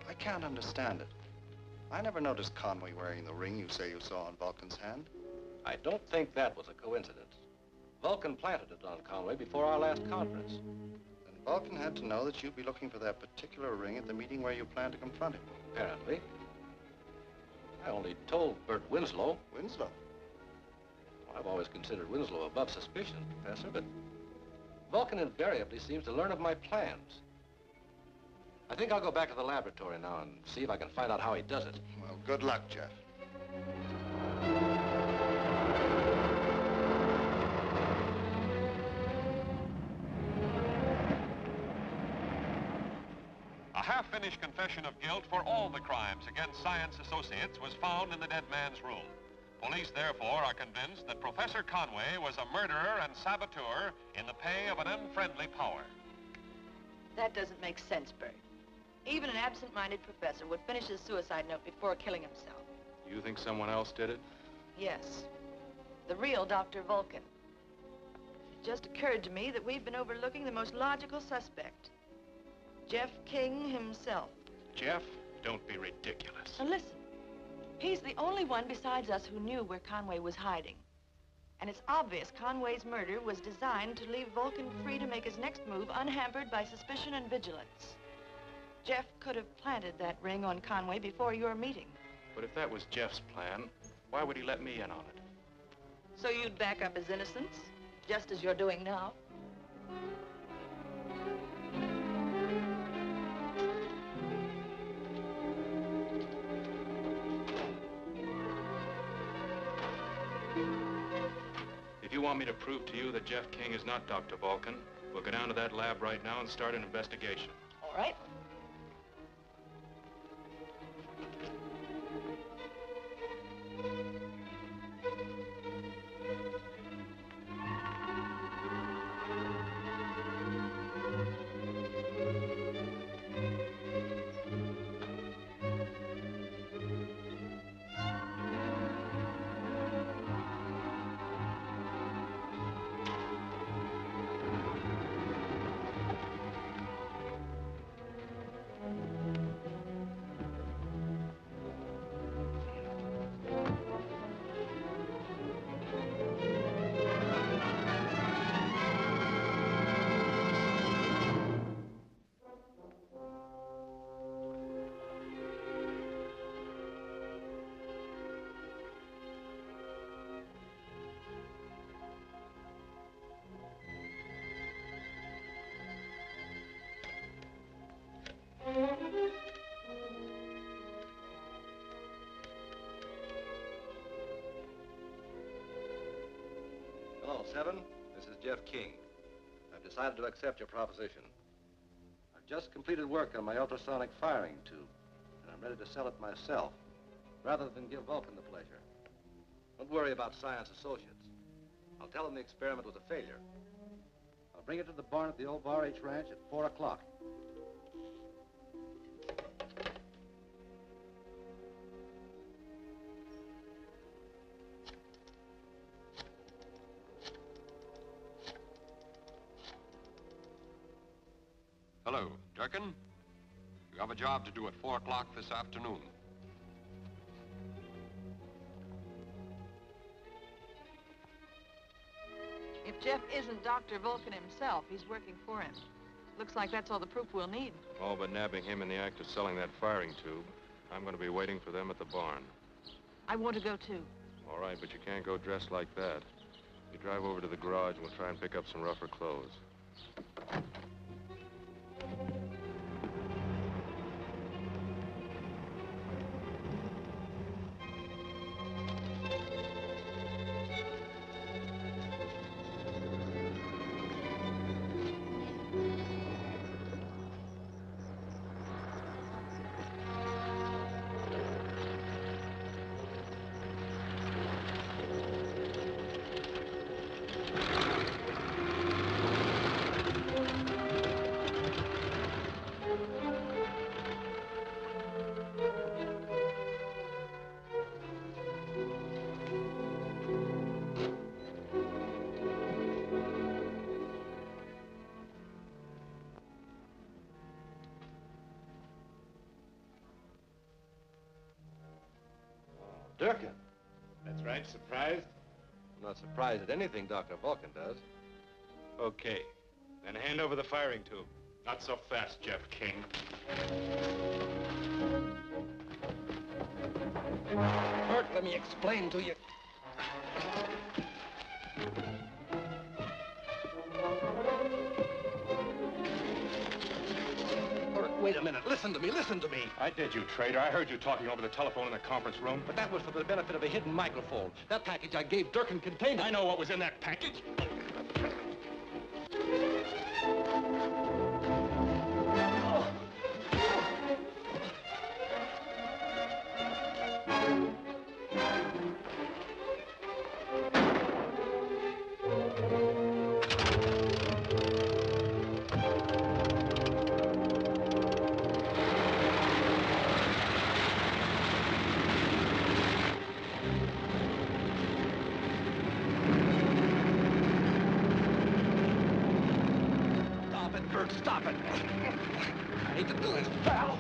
I can't understand it. I never noticed Conway wearing the ring you say you saw on Vulcan's hand. I don't think that was a coincidence. Vulcan planted it on Conway before our last conference. Then Vulcan had to know that you'd be looking for that particular ring at the meeting where you planned to confront him. Apparently. I only told Bert Winslow. Winslow? Well, I've always considered Winslow above suspicion, Professor, but Vulcan invariably seems to learn of my plans. I think I'll go back to the laboratory now and see if I can find out how he does it. Well, good luck, Jeff. A half-finished confession of guilt for all the crimes against Science Associates was found in the dead man's room. Police, therefore, are convinced that Professor Conway was a murderer and saboteur in the pay of an unfriendly power. That doesn't make sense, Bert. Even an absent-minded professor would finish his suicide note before killing himself. You think someone else did it? Yes. The real Dr. Vulcan. It just occurred to me that we've been overlooking the most logical suspect. Jeff King himself. Jeff? Don't be ridiculous. Now listen. He's the only one besides us who knew where Conway was hiding. And it's obvious Conway's murder was designed to leave Vulcan free to make his next move unhampered by suspicion and vigilance. Jeff could have planted that ring on Conway before your meeting. But if that was Jeff's plan, why would he let me in on it? So you'd back up his innocence, just as you're doing now? If you want me to prove to you that Jeff King is not Dr. Vulcan, we'll go down to that lab right now and start an investigation. All right. Hello, Seven. This is Jeff King. I've decided to accept your proposition. I've just completed work on my ultrasonic firing tube, and I'm ready to sell it myself, rather than give Vulcan the pleasure. Don't worry about Science Associates. I'll tell them the experiment was a failure. I'll bring it to the barn at the old Bar H Ranch at 4 o'clock. Hello, Durkin. You have a job to do at 4 o'clock this afternoon. Jeff isn't Dr. Vulcan himself. He's working for him. Looks like that's all the proof we'll need. All but nabbing him in the act of selling that firing tube. I'm going to be waiting for them at the barn. I want to go, too. All right, but you can't go dressed like that. You drive over to the garage, and we'll try and pick up some rougher clothes. Durkin. That's right, surprised? I'm not surprised at anything Dr. Vulcan does. Okay. Then hand over the firing tube. Not so fast, Jeff King. Bert, let me explain to you. Bert, wait a minute. Listen to me. Listen to me. I did, you traitor. I heard you talking over the telephone in the conference room. But that was for the benefit of a hidden microphone. That package I gave Durkin contained it. I know what was in that package. Stop it. I hate to do this, pal.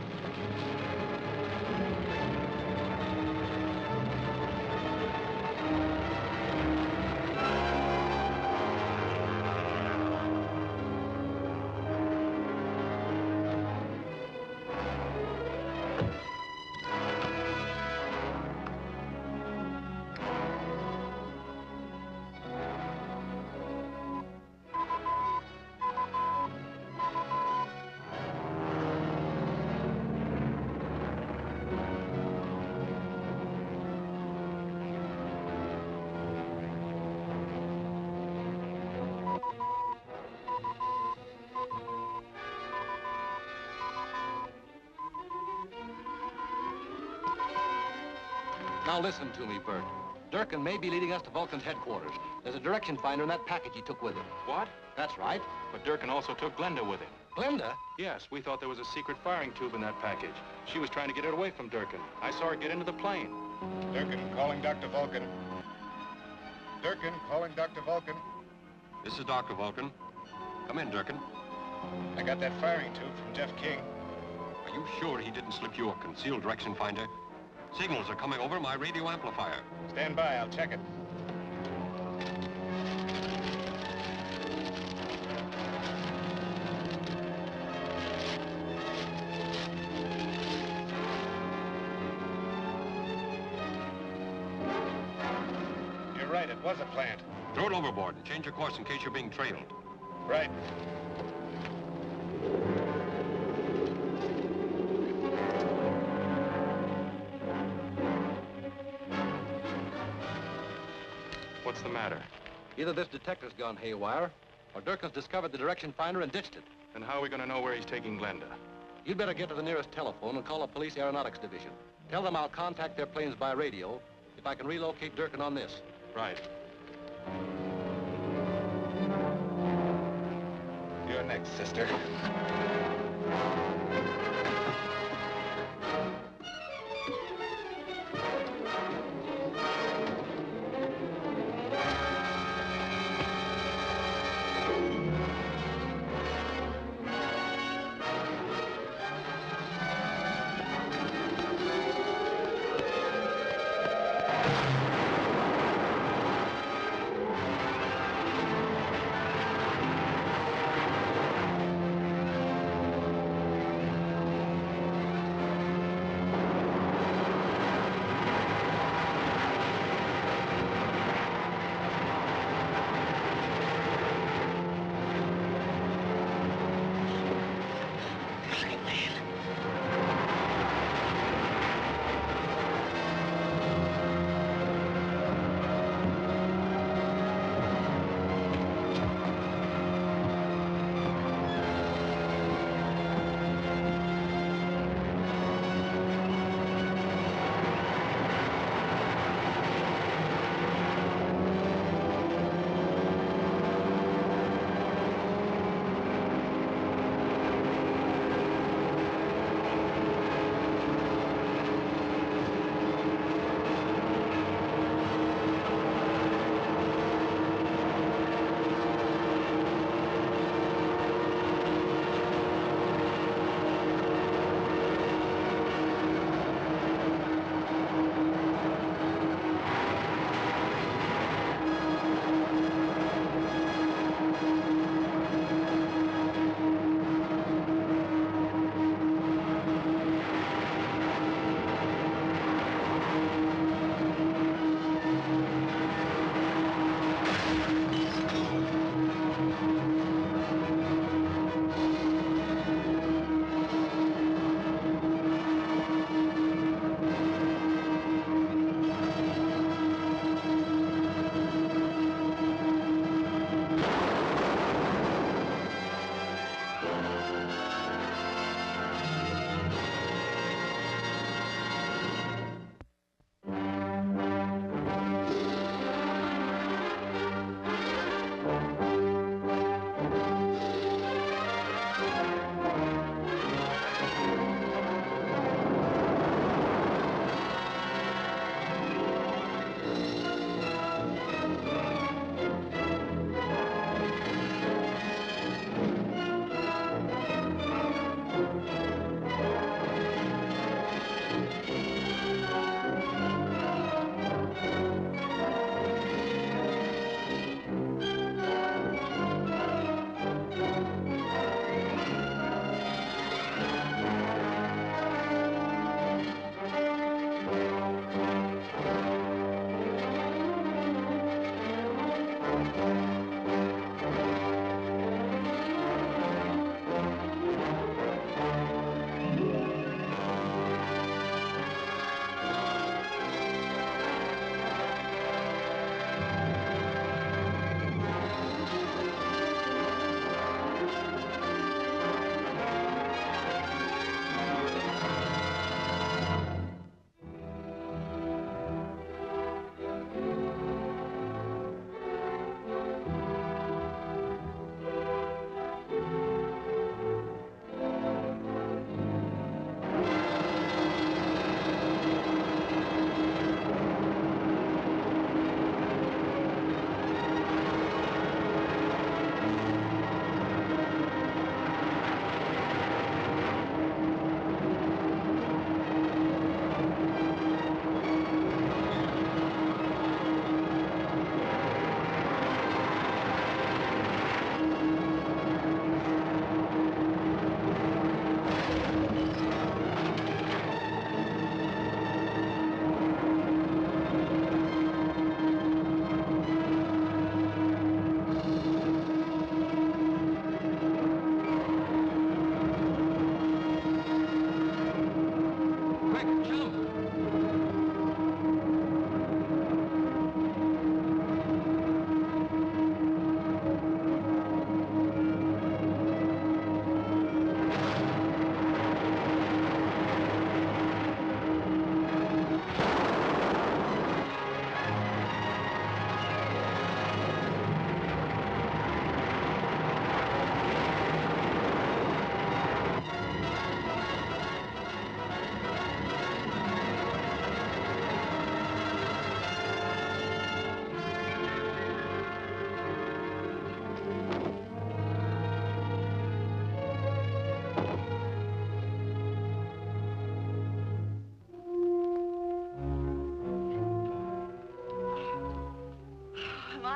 Now listen to me, Bert. Durkin may be leading us to Vulcan's headquarters. There's a direction finder in that package he took with him. What? That's right. But Durkin also took Glenda with him. Glenda? Yes, we thought there was a secret firing tube in that package. She was trying to get it away from Durkin. I saw her get into the plane. Durkin, calling Dr. Vulcan. Durkin, calling Dr. Vulcan. This is Dr. Vulcan. Come in, Durkin. I got that firing tube from Jeff King. Are you sure he didn't slip you a concealed direction finder? Signals are coming over my radio amplifier. Stand by, I'll check it. You're right, it was a plant. Throw it overboard and change your course in case you're being trailed. Right. What's the matter? Either this detective's gone haywire, or Durkin's discovered the direction finder and ditched it. Then how are we going to know where he's taking Glenda? You'd better get to the nearest telephone and call the police aeronautics division. Tell them I'll contact their planes by radio if I can relocate Durkin on this. Right. You're next, sister.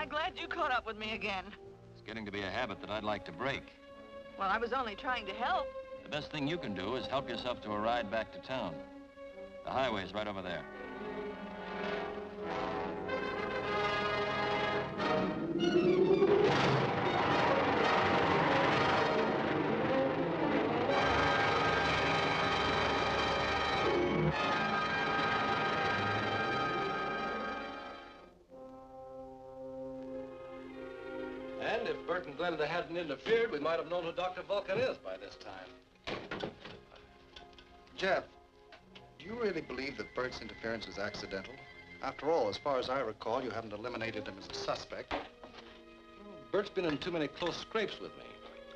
glad you caught up with me again. It's getting to be a habit that I'd like to break. Well, I was only trying to help. The best thing you can do is help yourself to a ride back to town. The highway's right over there. And if Bert and Glenda hadn't interfered, we might have known who Dr. Vulcan is by this time. Jeff, do you really believe that Bert's interference was accidental? After all, as far as I recall, you haven't eliminated him as a suspect. Bert's been in too many close scrapes with me.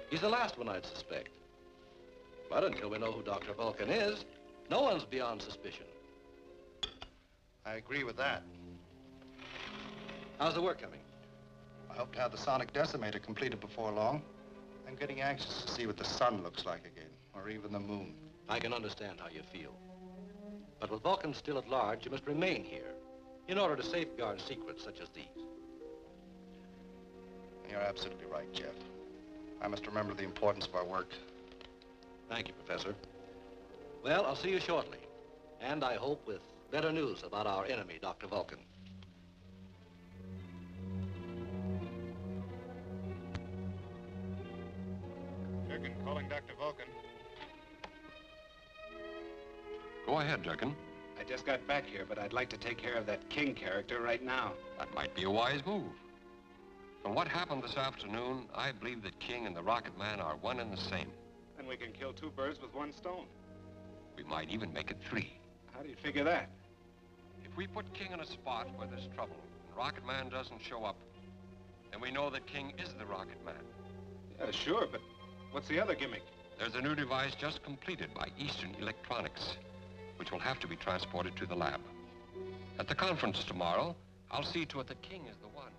He's the last one I'd suspect. But until we know who Dr. Vulcan is, no one's beyond suspicion. I agree with that. How's the work coming? I hope to have the sonic decimator completed before long. I'm getting anxious to see what the sun looks like again, or even the moon. I can understand how you feel. But with Vulcan still at large, you must remain here in order to safeguard secrets such as these. You're absolutely right, Jeff. I must remember the importance of our work. Thank you, Professor. Well, I'll see you shortly. And I hope with better news about our enemy, Dr. Vulcan. Durkin calling Dr. Vulcan. Go ahead, Durkin. I just got back here, but I'd like to take care of that King character right now. That might be a wise move. From what happened this afternoon, I believe that King and the Rocket Man are one and the same. Then we can kill two birds with one stone. We might even make it three. How do you figure that? If we put King in a spot where there's trouble and Rocket Man doesn't show up, then we know that King is the Rocket Man. Yeah, sure, but what's the other gimmick? There's a new device just completed by Eastern Electronics, which will have to be transported to the lab. At the conference tomorrow, I'll see to it that King is the one.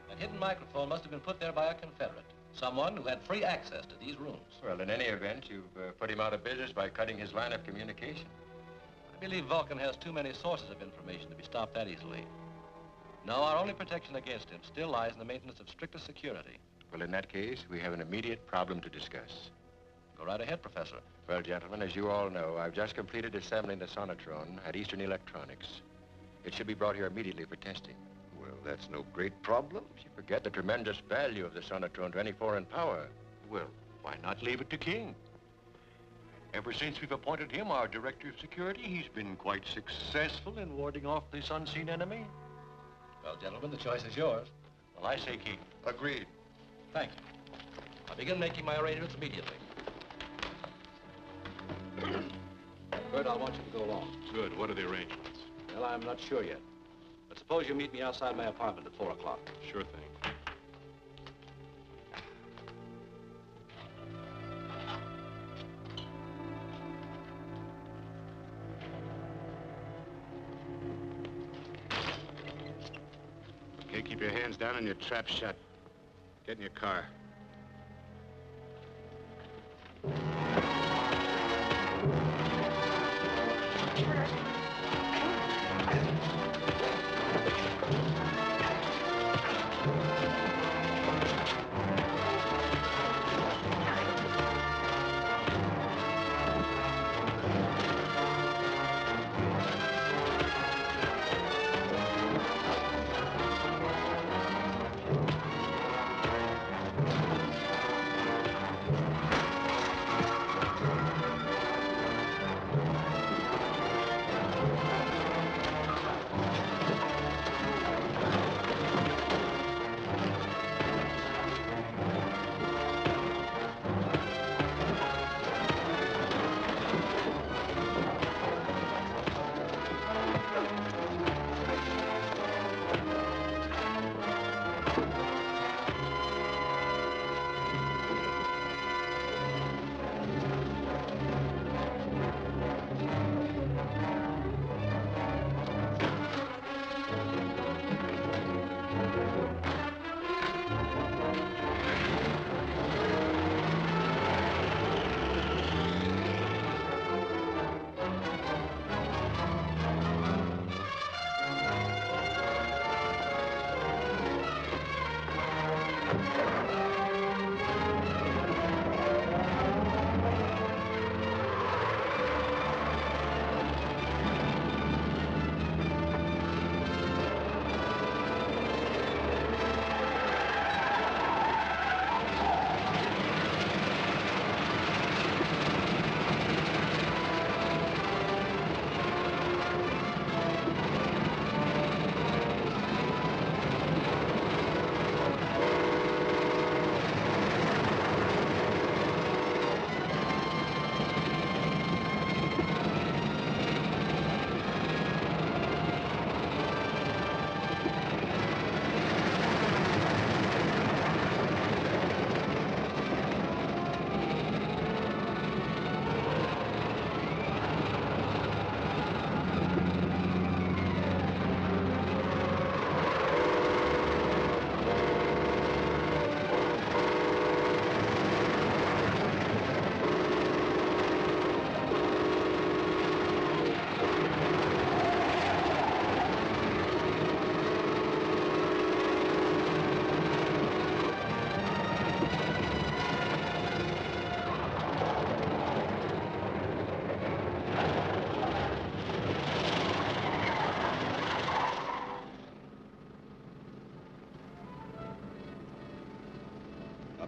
That hidden microphone must have been put there by a Confederate. Someone who had free access to these rooms. Well, in any event, you've put him out of business by cutting his line of communication. I believe Vulcan has too many sources of information to be stopped that easily. No, our only protection against him still lies in the maintenance of strictest security. Well, in that case, we have an immediate problem to discuss. Go right ahead, Professor. Well, gentlemen, as you all know, I've just completed assembling the sonotron at Eastern Electronics. It should be brought here immediately for testing. Well, that's no great problem. You forget the tremendous value of the sonotron to any foreign power. Well, why not leave it to King? Ever since we've appointed him our director of security, he's been quite successful in warding off this unseen enemy. Well, gentlemen, the choice is yours. Well, I say King. Agreed. Thank you. I'll begin making my arrangements immediately. Bert, I want you to go along. Good. What are the arrangements? Well, I'm not sure yet. But suppose you meet me outside my apartment at 4 o'clock. Sure thing. Okay, keep your hands down and your trap shut. Get in your car.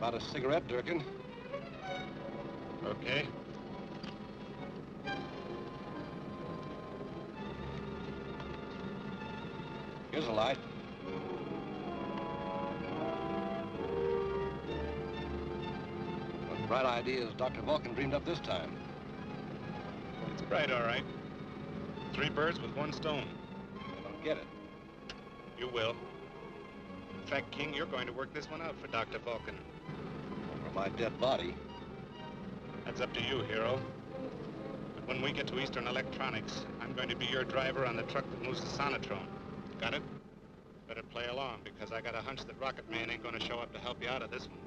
about a cigarette, Durkin? Okay. Here's a light. What bright ideas Dr. Vulcan dreamed up this time. It's bright, all right. 3 birds with 1 stone. I don't get it. You will. In fact, King, you're going to work this one out for Dr. Vulcan. Over my dead body. That's up to you, hero. But when we get to Eastern Electronics, I'm going to be your driver on the truck that moves the Sonotron. Got it? Better play along, because I got a hunch that Rocket Man ain't going to show up to help you out of this one.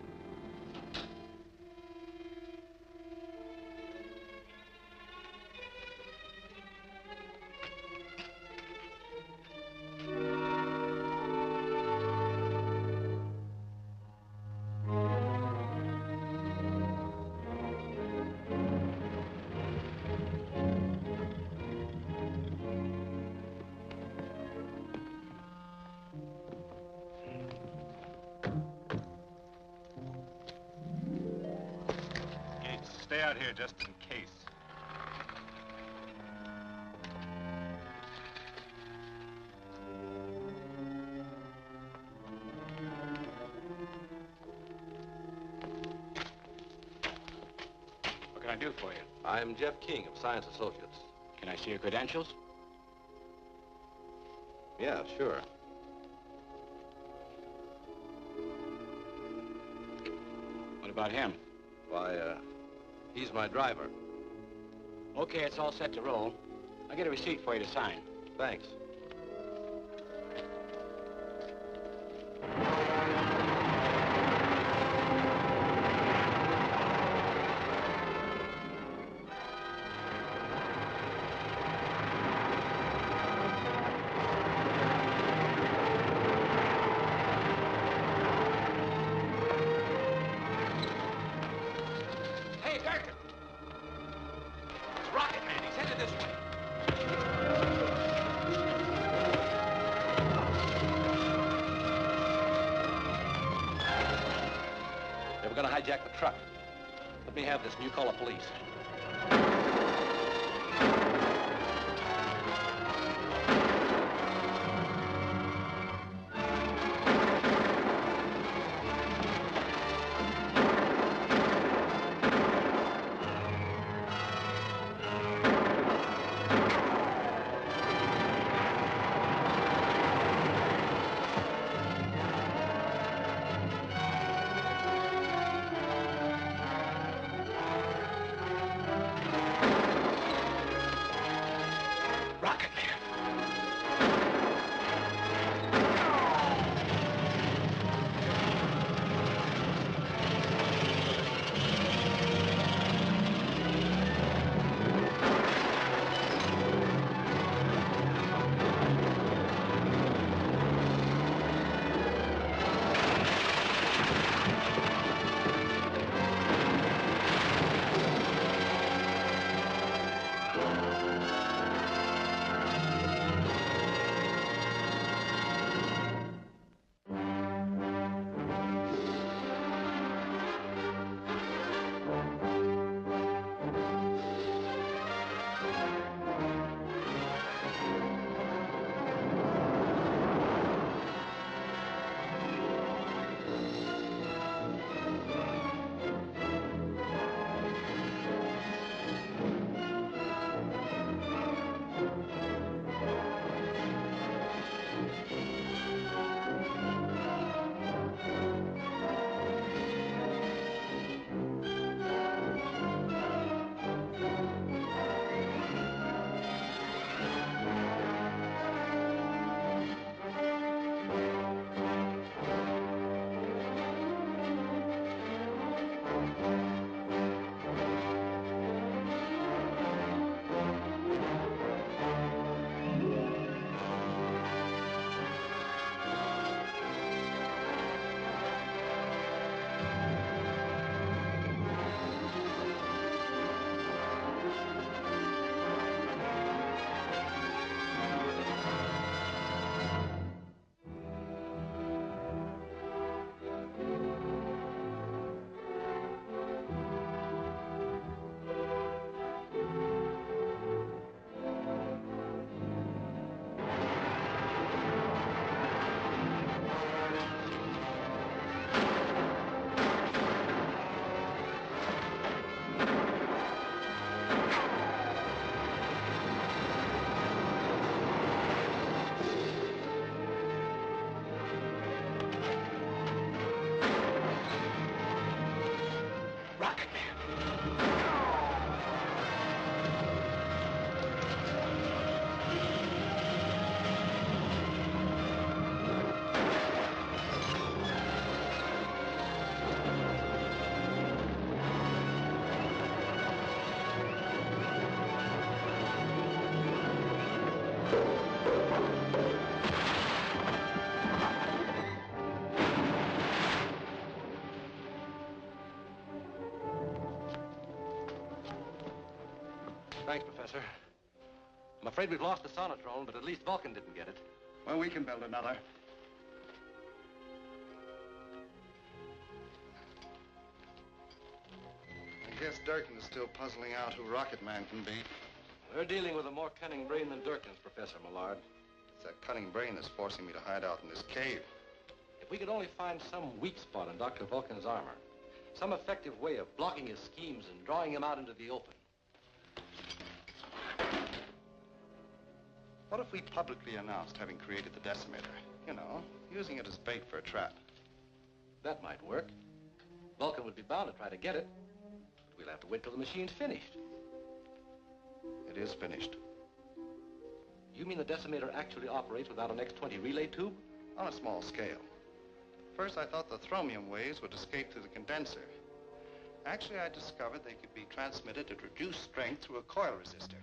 Stay out here just in case. What can I do for you? I'm Jeff King of Science Associates. Can I see your credentials? Yeah, sure. What about him? Why, he's my driver. Okay, it's all set to roll. I'll get a receipt for you to sign. Thanks. Hey, Durkin! It's Rocket Man. He's headed this way. They were gonna hijack the truck. Let me have this and you call the police. Thanks, Professor. I'm afraid we've lost the sonotrone, but at least Vulcan didn't get it. Well, we can build another. I guess Durkin is still puzzling out who Rocket Man can be. We're dealing with a more cunning brain than Durkin's, Professor Millard. It's that cunning brain that's forcing me to hide out in this cave. If we could only find some weak spot in Dr. Vulcan's armor, some effective way of blocking his schemes and drawing him out into the open. What if we publicly announced having created the decimator? You know, using it as bait for a trap. That might work. Vulcan would be bound to try to get it. But we'll have to wait till the machine's finished. It is finished. You mean the decimator actually operates without an X-20 relay tube? On a small scale. First, I thought the thromium waves would escape through the condenser. Actually, I discovered they could be transmitted at reduced strength through a coil resistor.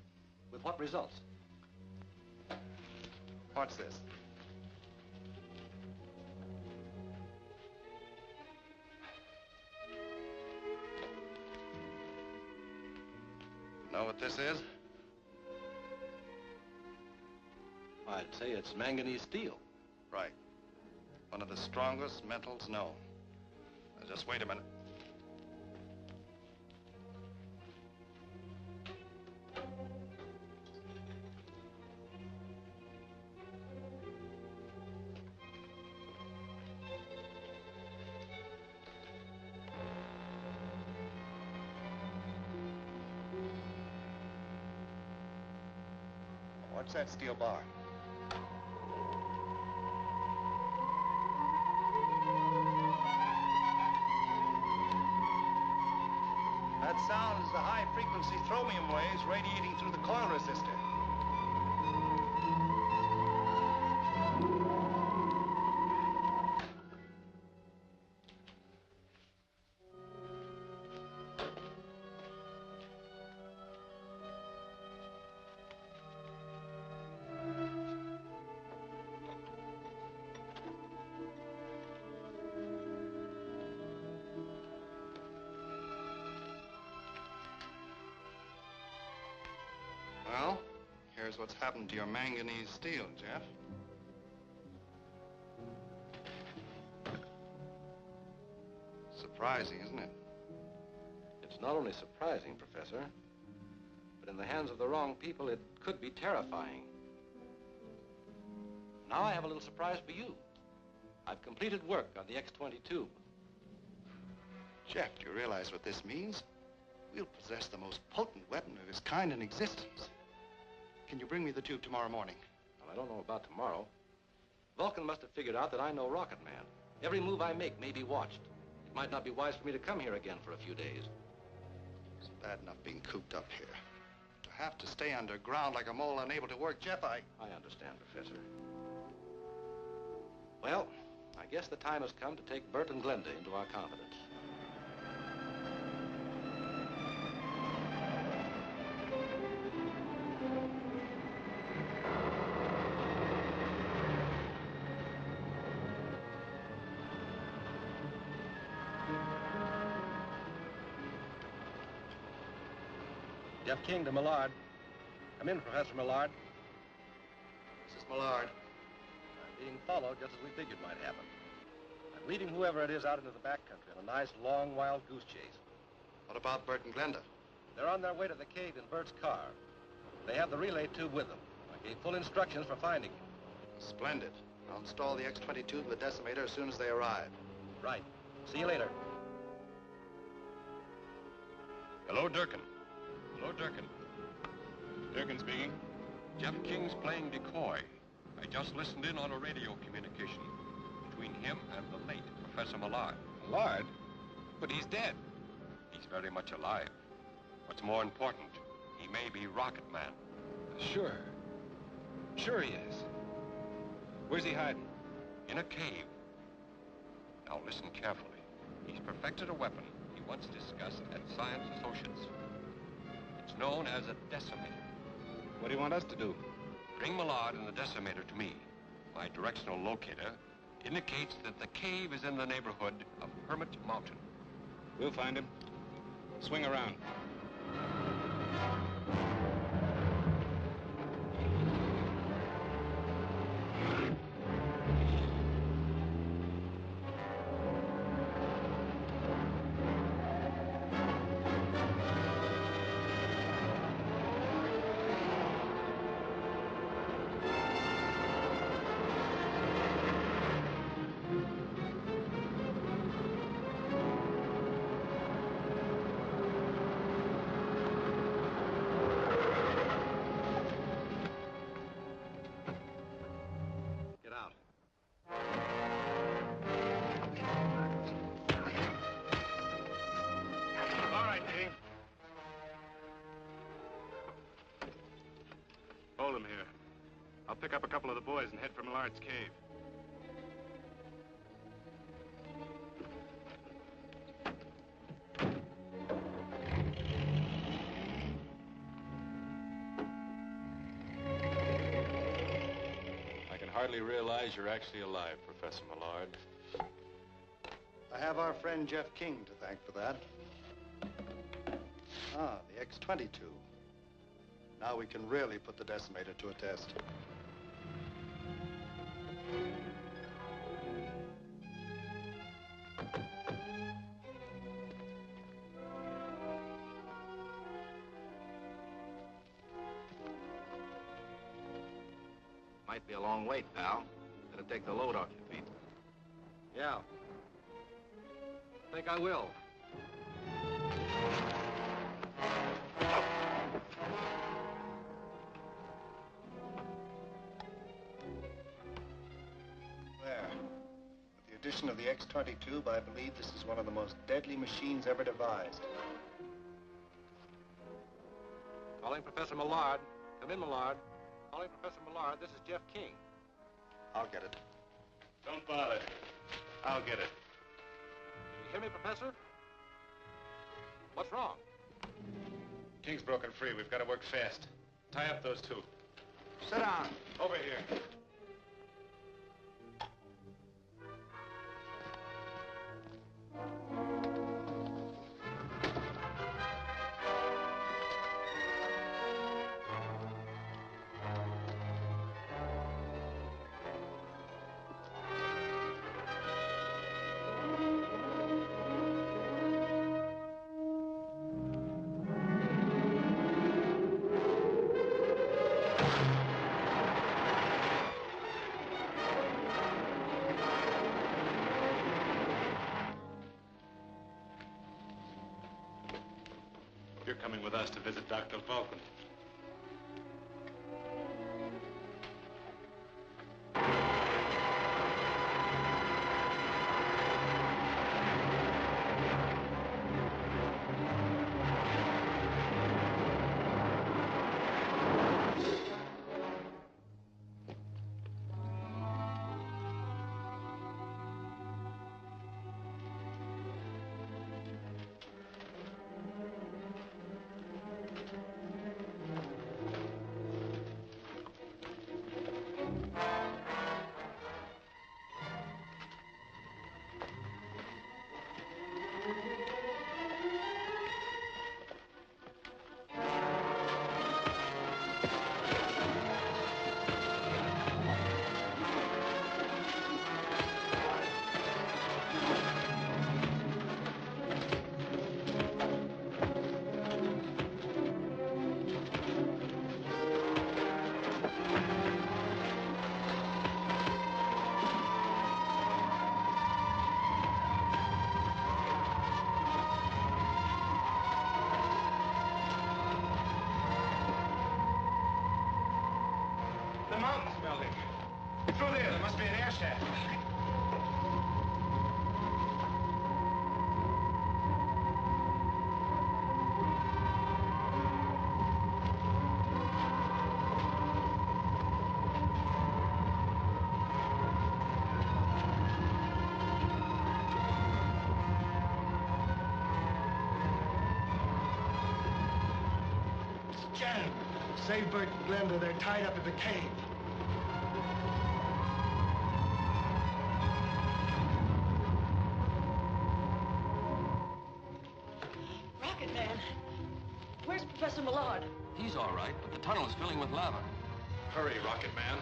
With what results? What's this? Know what this is? I'd say it's manganese steel. Right. One of the strongest metals known. Now, just wait a minute. What's that steel bar? That sound is the high-frequency thromium waves radiating through the coil resistor. Well, here's what's happened to your manganese steel, Jeff. Surprising, isn't it? It's not only surprising, Professor, but in the hands of the wrong people, it could be terrifying. Now I have a little surprise for you. I've completed work on the X-20 tube. Jeff, do you realize what this means? We'll possess the most potent weapon of its kind in existence. Can you bring me the tube tomorrow morning? Well, I don't know about tomorrow. Vulcan must have figured out that I know Rocket Man. Every move I make may be watched. It might not be wise for me to come here again for a few days. It's bad enough being cooped up here. To have to stay underground like a mole unable to work, Jeff, I understand, Professor. Well, I guess the time has come to take Bert and Glenda into our confidence. Jeff King to Millard. Come in, Professor Millard. This is Millard. I'm being followed just as we figured might happen. I'm leading whoever it is out into the backcountry on a nice, long, wild goose chase. What about Bert and Glenda? They're on their way to the cave in Bert's car. They have the relay tube with them. I gave full instructions for finding you. Splendid. I'll install the X-20 tube in the decimator as soon as they arrive. Right. See you later. Hello, Durkin. Hello, Durkin. Durkin speaking. Jeff King's playing decoy. I just listened in on a radio communication between him and the late Professor Millard. Millard? But he's dead. He's very much alive. What's more important, he may be Rocket Man. Sure. Sure he is. Where's he hiding? In a cave. Now listen carefully. He's perfected a weapon he once discussed at Science Associates. It's known as a decimator. What do you want us to do? Bring Millard and the decimator to me. My directional locator indicates that the cave is in the neighborhood of Hermit Mountain. We'll find him. Swing around. hold him here. I'll pick up a couple of the boys and head for Millard's cave. I can hardly realize you're actually alive, Professor Millard. I have our friend Jeff King to thank for that. Ah, the X-22. Now we can really put the decimator to a test. Might be a long wait, pal. Gonna take the load off your feet. Yeah. I think I will. There. With the addition of the X-22, I believe this is one of the most deadly machines ever devised. Calling Professor Millard. Come in, Millard. Calling Professor Millard. This is Jeff King. I'll get it. Don't bother. I'll get it. You hear me, Professor? What's wrong? King's broken free. We've got to work fast. Tie up those two. Sit down. Over here. You're coming with us to visit Dr. Vulcan. The mountain's melting. Through there, there must be an air shaft. Jan, save Bert and Glenda. They're tied up in the cave. Rocket Man, where's Professor Millard? He's all right, but the tunnel is filling with lava. Hurry, Rocket Man.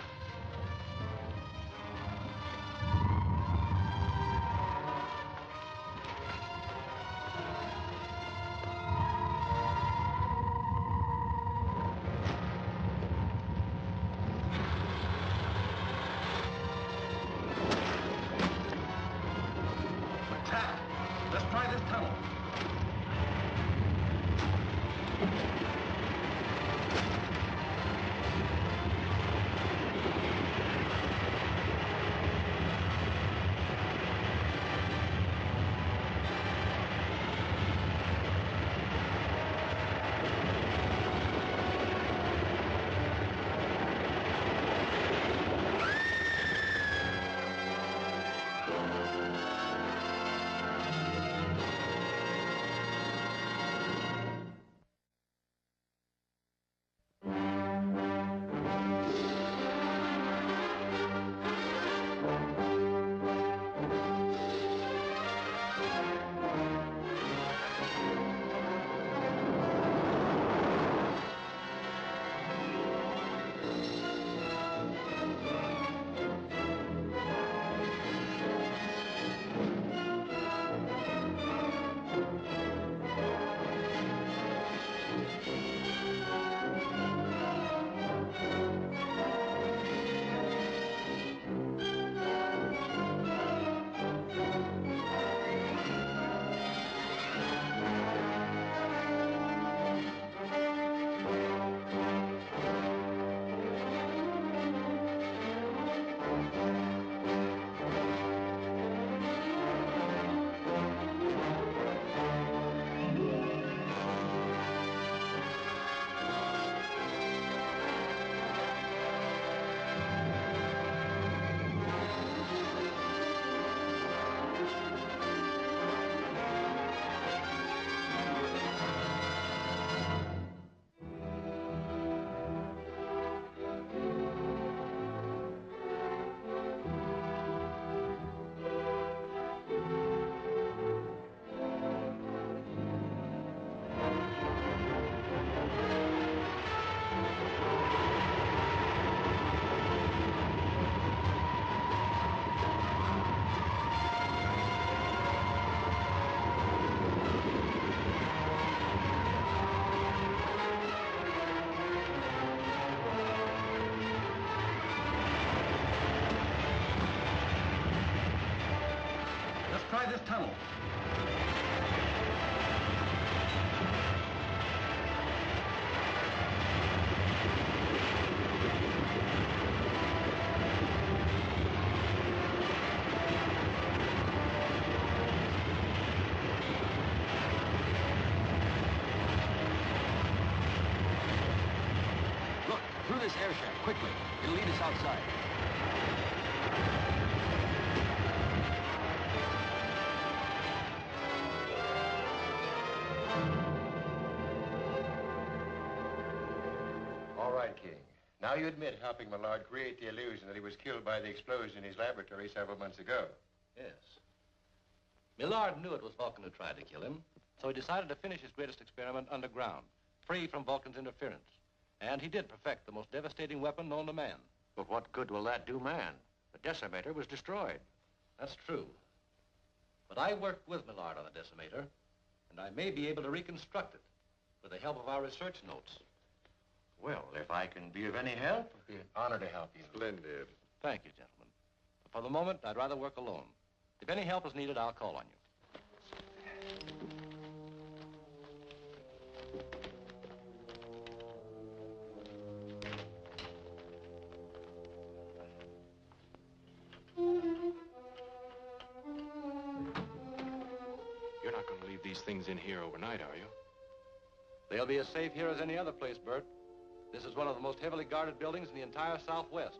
Attack! Let's try this tunnel. try this tunnel. Look, through this air shaft, quickly. It'll lead us outside. All right, King. Now you admit helping Millard create the illusion that he was killed by the explosion in his laboratory several months ago. Yes. Millard knew it was Vulcan who tried to kill him, so he decided to finish his greatest experiment underground, free from Vulcan's interference. And he did perfect the most devastating weapon known to man. But what good will that do man? The decimator was destroyed. That's true. But I worked with Millard on the decimator, and I may be able to reconstruct it with the help of our research notes. Well, if I can be of any help, it'd be an honor to help you. Splendid. Thank you, gentlemen. But for the moment, I'd rather work alone. If any help is needed, I'll call on you. You're not going to leave these things in here overnight, are you? They'll be as safe here as any other place, Bert. This is one of the most heavily guarded buildings in the entire Southwest.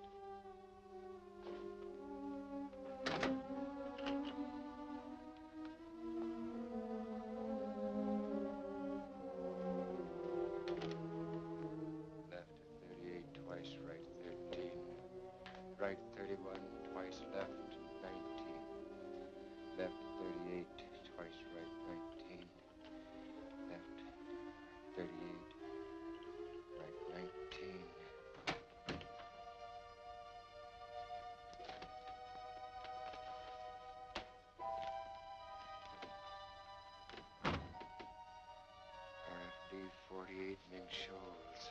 Left 38, twice right 13. Right 31, twice left 19. Left 38, twice right 19. Left 38, right 19. RFD 48 Ming Shoals.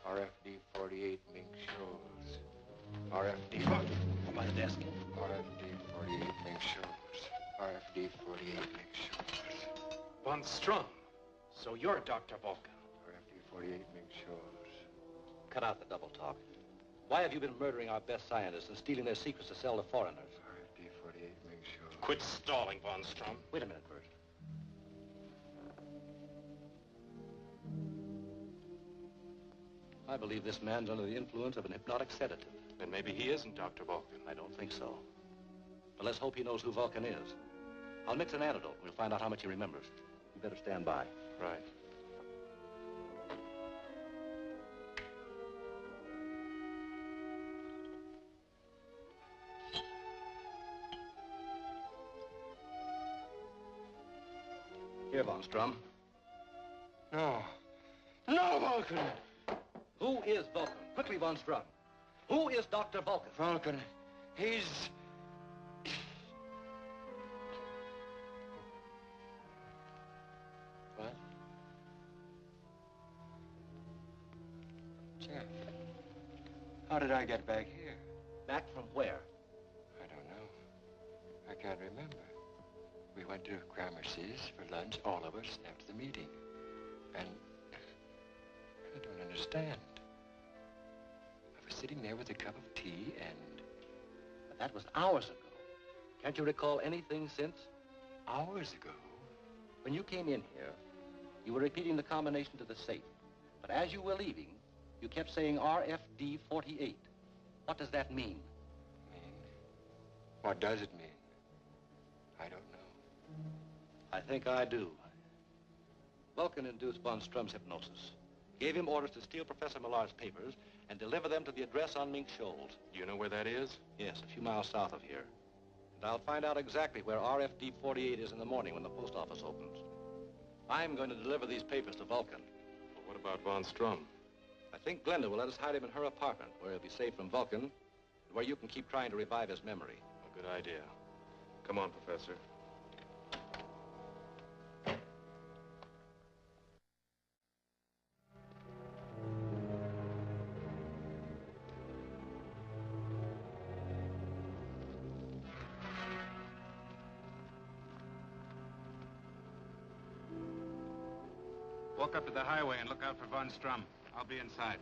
RFD 48 Ming Shoals. RFD By the desk. RFD 48 Ming Shoals. RFD 48 Ming Shoals. Von Strum. So you're Dr. Vulcan. RFD 48 Ming Shoals. Cut out the double talk. Why have you been murdering our best scientists and stealing their secrets to sell to foreigners? RFD 48 Ming Shoals. Quit stalling, Von Strum. Wait a minute, Bert. I believe this man's under the influence of an hypnotic sedative. Then maybe he isn't Dr. Vulcan. I don't think so. But let's hope he knows who Vulcan is. I'll mix an antidote. We'll find out how much he remembers. You better stand by. Right. Here, Von Strum. No. No, Vulcan! Who is Vulcan? Quickly, Von Strum. Who is Dr. Vulcan? Vulcan. He's... What? Jeff. How did I get back here? Back from where? I don't know. I can't remember. We went to Gramercy's for lunch, all of us, after the meeting. And I don't understand. I was sitting there with a cup of tea and... But that was hours ago. Can't you recall anything since? Hours ago? When you came in here, you were repeating the combination to the safe. But as you were leaving, you kept saying RFD 48. What does that mean? What does it mean? I don't know. I think I do. Vulcan induced Von Strum's hypnosis. Gave him orders to steal Professor Millard's papers and deliver them to the address on Mink Shoals. Do you know where that is? Yes, a few miles south of here. And I'll find out exactly where RFD 48 is in the morning when the post office opens. I'm going to deliver these papers to Vulcan. Well, what about Von Strum? I think Glenda will let us hide him in her apartment, where he'll be safe from Vulcan, and where you can keep trying to revive his memory. A good idea. Come on, Professor. Walk up to the highway and look out for Von Strum. I'll be inside.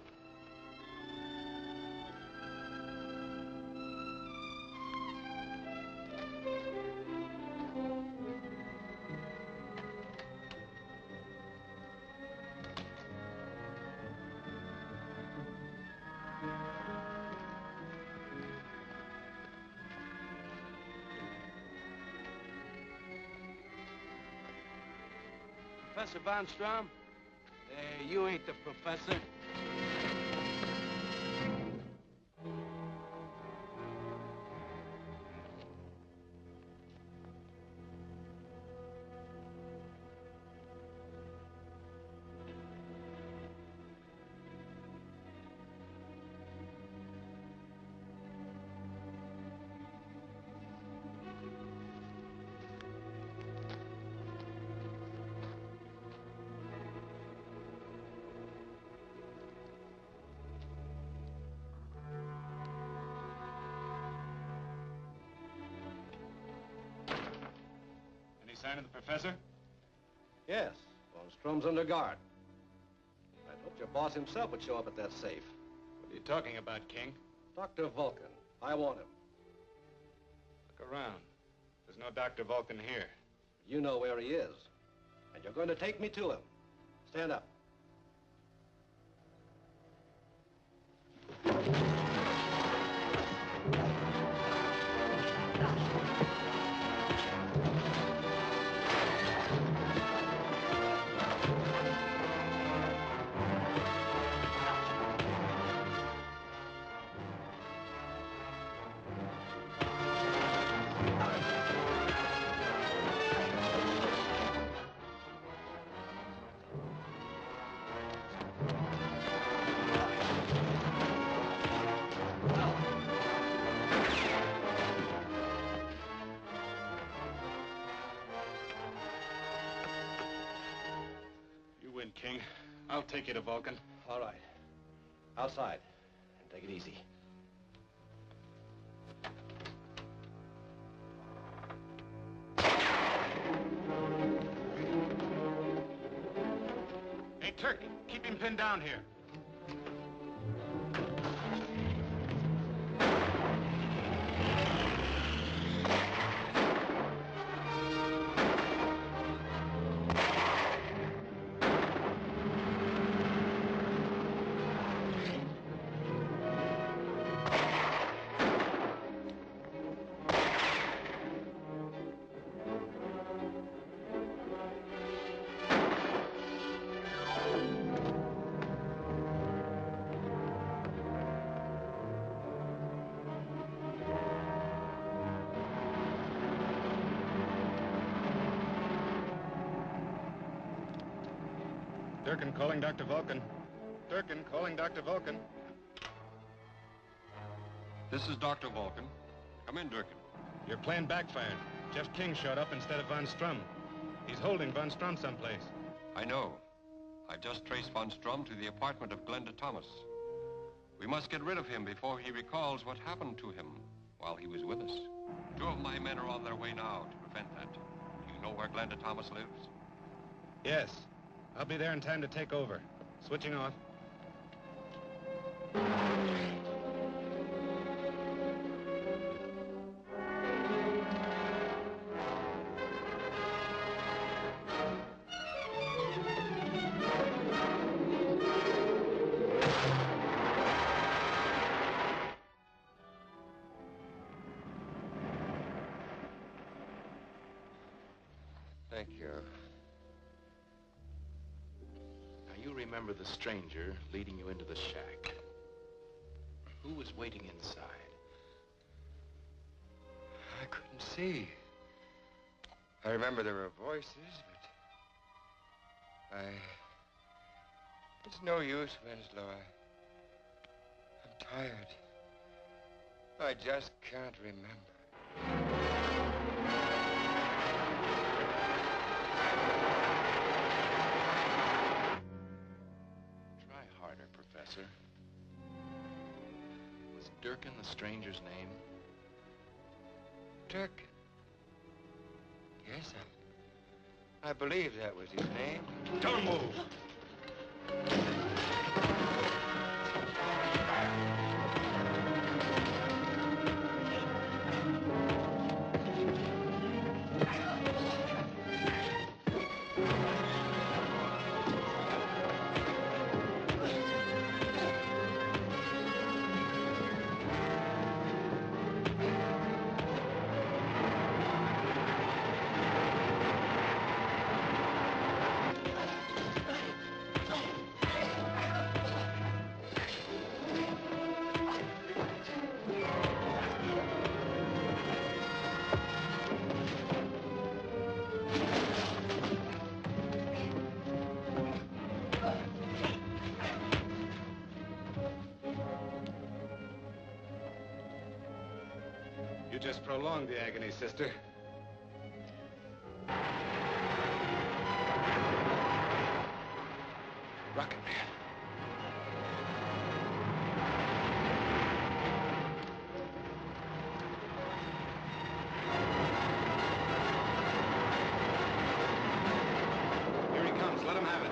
Professor Von Strum? You ain't the professor. Any sign of the professor? Yes, Von Strum's under guard. I'd hoped your boss himself would show up at that safe. What are you talking about, King? Dr. Vulcan. I want him. Look around. There's no Dr. Vulcan here. You know where he is. And you're going to take me to him. Stand up. King. I'll take you to Vulcan. All right. Outside. And take it easy. Hey, Turk, keep him pinned down here. Durkin calling Dr. Vulcan. Durkin calling Dr. Vulcan. This is Dr. Vulcan. Come in, Durkin. Your plan backfired. Jeff King showed up instead of Von Strum. He's holding Von Strum someplace. I know. I just traced Von Strum to the apartment of Glenda Thomas. We must get rid of him before he recalls what happened to him while he was with us. 2 of my men are on their way now to prevent that. Do you know where Glenda Thomas lives? Yes. I'll be there in time to take over. Switching off. Thank you. You remember the stranger leading you into the shack. Who was waiting inside? I couldn't see. I remember there were voices, but it's no use, Winslow. I'm tired. I just can't remember. Professor. Was Durkin the stranger's name? Durkin? Yes, I believe that was his name. Don't move! You just prolonged the agony, sister. Rocket Man. Here he comes. Let him have it.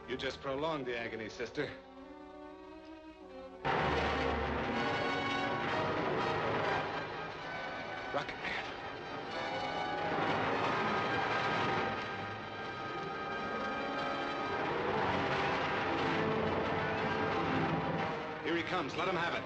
You just prolonged the agony, sister. Rocket Man. Here he comes. Let him have it.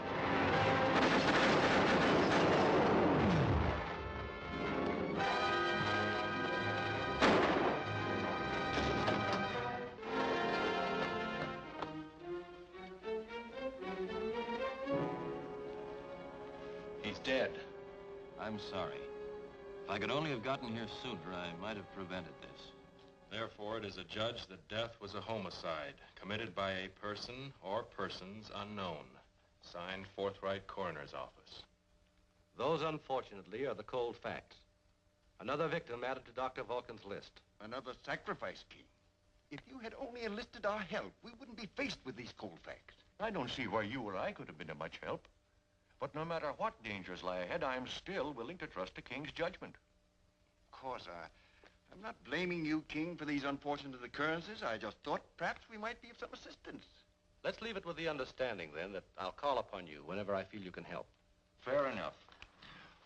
He's dead. I'm sorry. If I could only have gotten here sooner, I might have prevented this. Therefore, it is adjudged that death was a homicide committed by a person or persons unknown. Signed, Forthright Coroner's Office. Those, unfortunately, are the cold facts. Another victim added to Dr. Vulcan's list. Another sacrifice, King. If you had only enlisted our help, we wouldn't be faced with these cold facts. I don't see why you or I could have been of much help. But no matter what dangers lie ahead, I'm still willing to trust the King's judgment. Of course, I'm not blaming you, King, for these unfortunate occurrences. I just thought perhaps we might be of some assistance. Let's leave it with the understanding, then, that I'll call upon you whenever I feel you can help. Fair enough.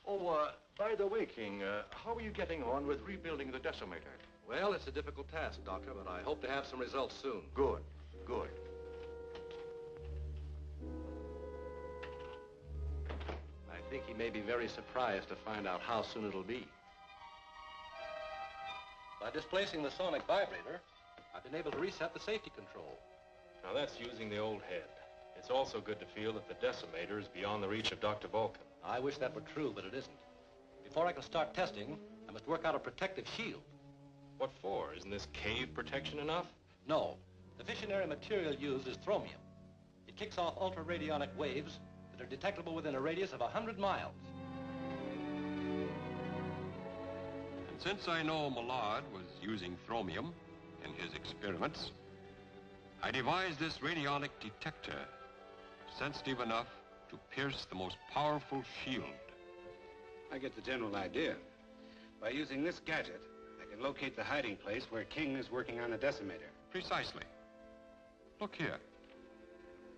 Oh, by the way, King, how are you getting on with rebuilding the decimator? Well, it's a difficult task, Doctor, but I hope to have some results soon. Good, good. I think he may be very surprised to find out how soon it'll be. By displacing the sonic vibrator, I I've been able to reset the safety control. Now, that's using the old head. It's also good to feel that the decimator is beyond the reach of Dr. Vulcan. I wish that were true, but it isn't. Before I can start testing, I must work out a protective shield. What for? Isn't this cave protection enough? No. The fissionary material used is thromium. It kicks off ultra-radionic waves that are detectable within a radius of 100 miles. And since I know Millard was using thromium in his experiments, I devised this radionic detector, sensitive enough to pierce the most powerful shield. I get the general idea. By using this gadget, I can locate the hiding place where King is working on the decimator. Precisely. Look here.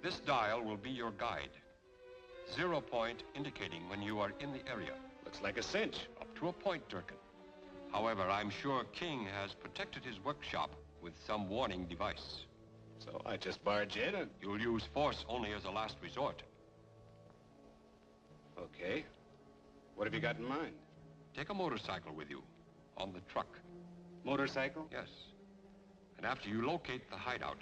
This dial will be your guide. 0 point indicating when you are in the area. Looks like a cinch. Up to a point, Durkin. However, I'm sure King has protected his workshop with some warning device. So I just barge in and... You'll use force only as a last resort. Okay. What have you got in mind? Take a motorcycle with you, on the truck. Motorcycle? Yes. And after you locate the hideout...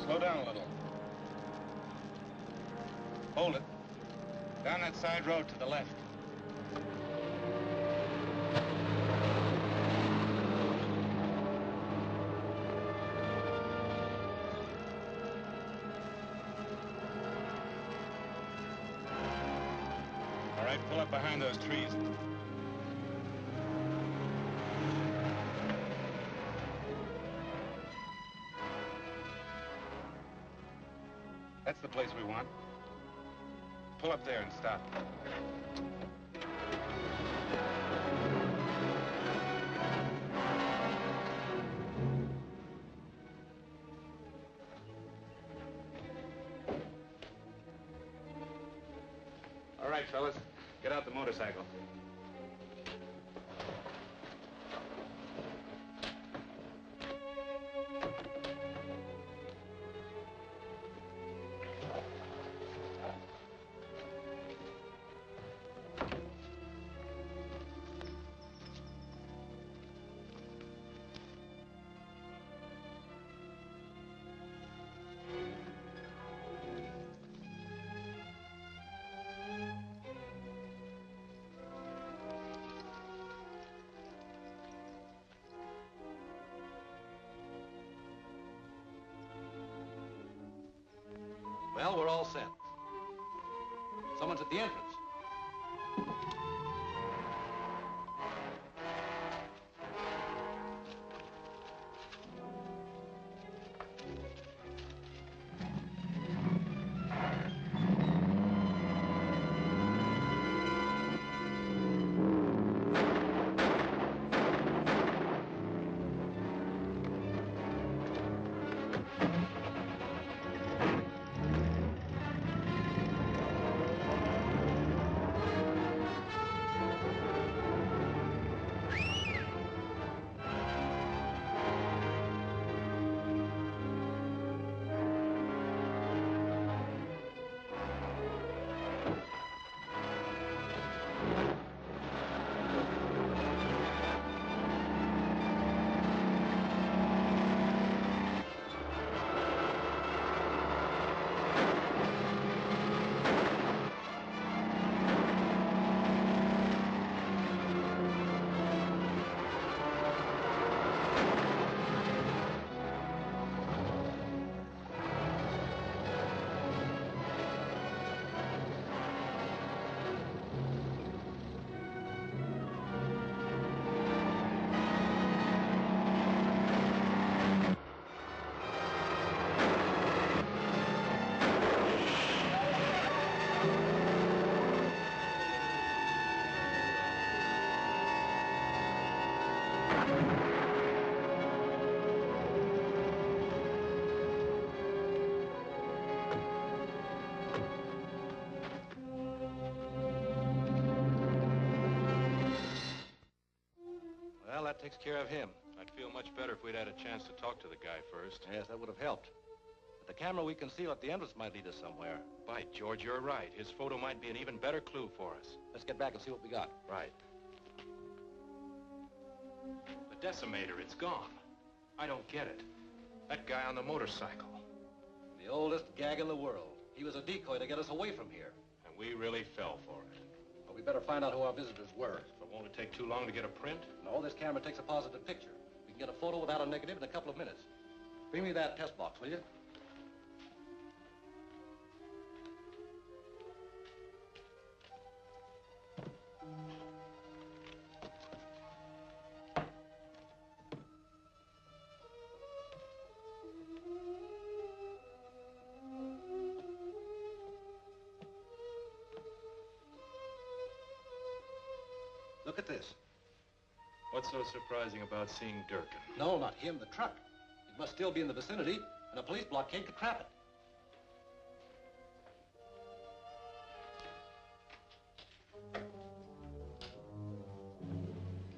Slow down a little. Hold it. Down that side road to the left. All right, pull up behind those trees. That's the place we want. Pull up there and stop. All right, fellas, get out the motorcycle. Well, we're all set. Someone's at the entrance. Well, that takes care of him. I'd feel much better if we'd had a chance to talk to the guy first. Yes, that would have helped. The camera we conceal at the entrance might lead us somewhere. By George, you're right. His photo might be an even better clue for us. Let's get back and see what we got. Right. The decimator, it's gone. I don't get it. That guy on the motorcycle. The oldest gag in the world. He was a decoy to get us away from here. And we really fell for it. Well, we better find out who our visitors were. But won't it take too long to get a print? No, this camera takes a positive picture. We can get a photo without a negative in a couple of minutes. Bring me that test box, will you? Look at this. What's so surprising about seeing Durkin? No, not him, the truck. It must still be in the vicinity, and a police blockade could trap it.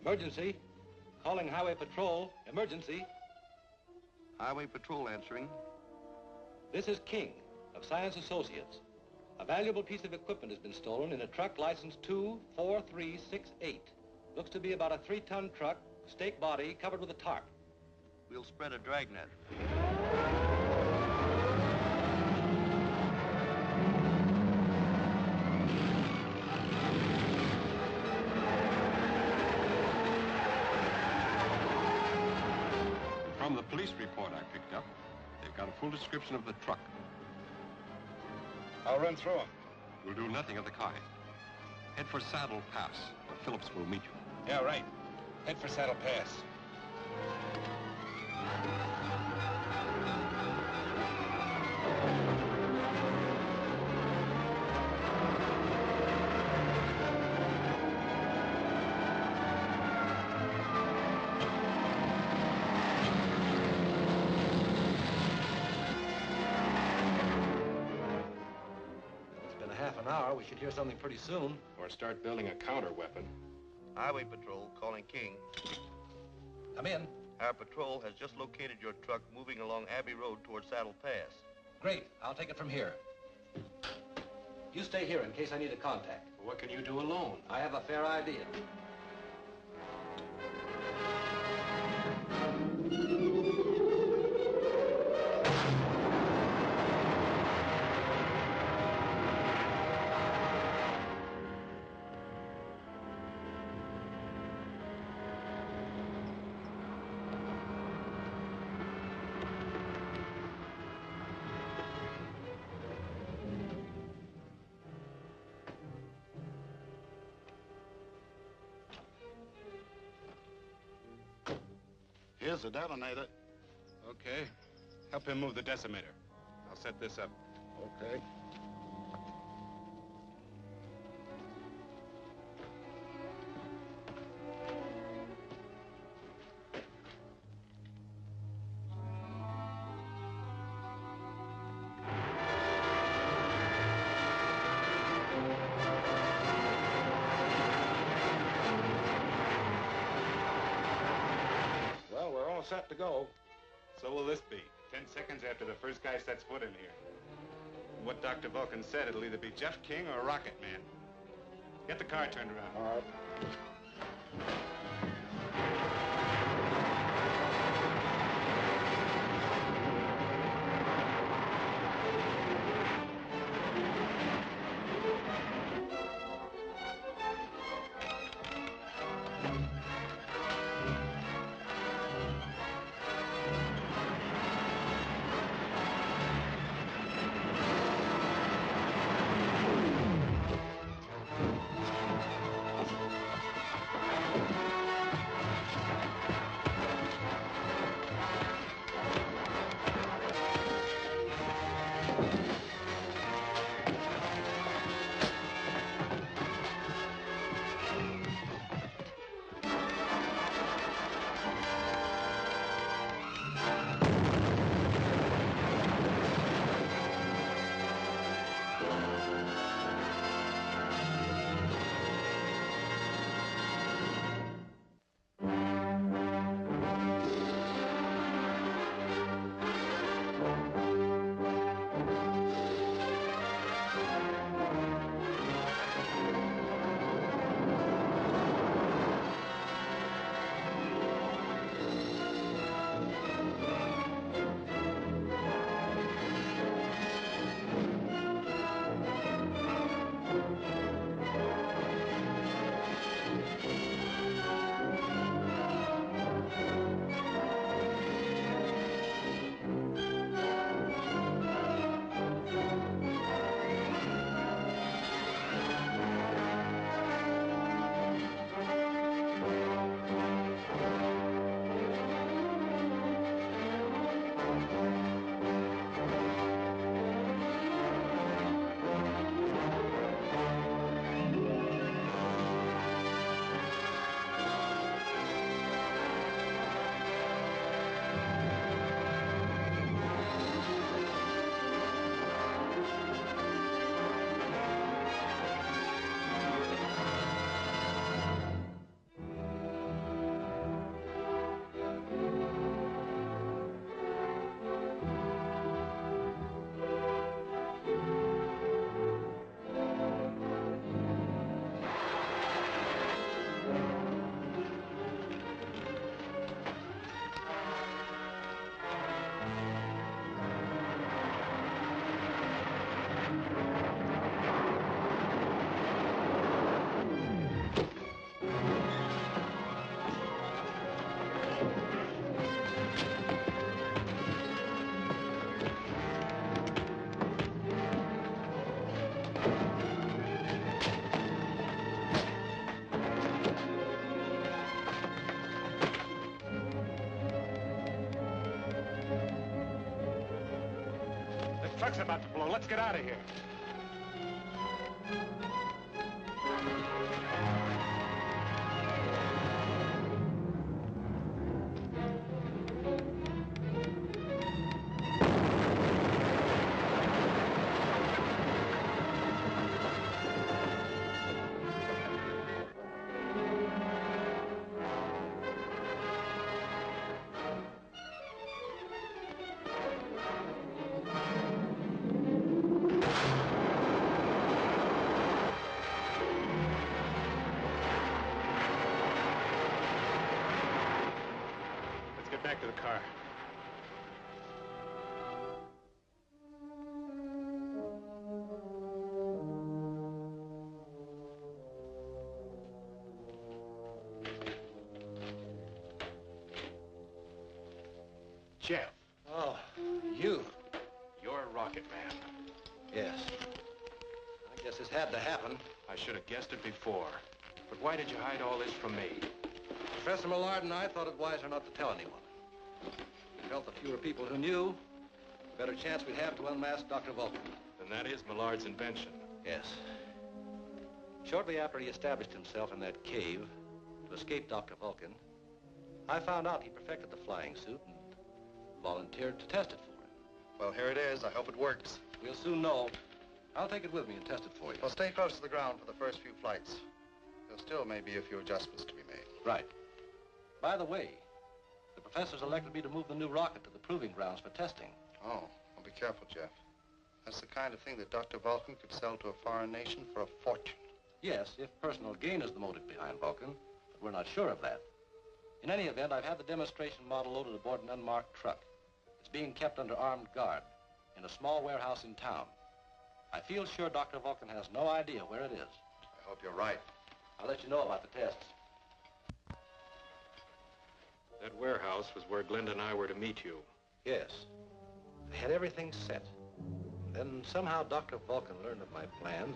Emergency. Calling Highway Patrol. Emergency. Highway Patrol answering. This is King of Science Associates. A valuable piece of equipment has been stolen in a truck license 24368. Looks to be about a 3-ton truck, stake body, covered with a tarp. We'll spread a dragnet. From the police report I picked up, they've got a full description of the truck. I'll run through them. We'll do nothing of the kind. Head for Saddle Pass, where Phillips will meet you. Yeah, right. Head for Saddle Pass. We should hear something pretty soon. Or start building a counter weapon. Highway Patrol calling King. Come in. Our patrol has just located your truck moving along Abbey Road towards Saddle Pass. Great. I'll take it from here. You stay here in case I need a contact. Well, what can you do alone? I have a fair idea. Here's the detonator. Okay. Help him move the decimator. I'll set this up. Okay. Set to go. So will this be. 10 seconds after the first guy sets foot in here. What Dr. Vulcan said, it'll either be Jeff King or Rocket Man. Get the car turned around. All right. truck's about to blow. Let's get out of here. Back to the car. Jeff. Oh, you. You're a rocket man. Yes. I guess this had to happen. I should have guessed it before. But why did you hide all this from me? Professor Millard and I thought it wiser not to tell anyone. We felt the fewer people who knew, the better chance we'd have to unmask Dr. Vulcan. And that is Millard's invention. Yes. Shortly after he established himself in that cave to escape Dr. Vulcan, I found out he perfected the flying suit and volunteered to test it for him. Well, here it is. I hope it works. We'll soon know. I'll take it with me and test it for you. Well, stay close to the ground for the first few flights. There still may be a few adjustments to be made. Right. By the way, the professor's elected me to move the new rocket to the proving grounds for testing. Oh, well, be careful, Jeff. That's the kind of thing that Dr. Vulcan could sell to a foreign nation for a fortune. Yes, if personal gain is the motive behind Vulcan, but we're not sure of that. In any event, I've had the demonstration model loaded aboard an unmarked truck. It's being kept under armed guard in a small warehouse in town. I feel sure Dr. Vulcan has no idea where it is. I hope you're right. I'll let you know about the tests. That warehouse was where Glenda and I were to meet you. Yes. I had everything set. Then somehow Dr. Vulcan learned of my plans.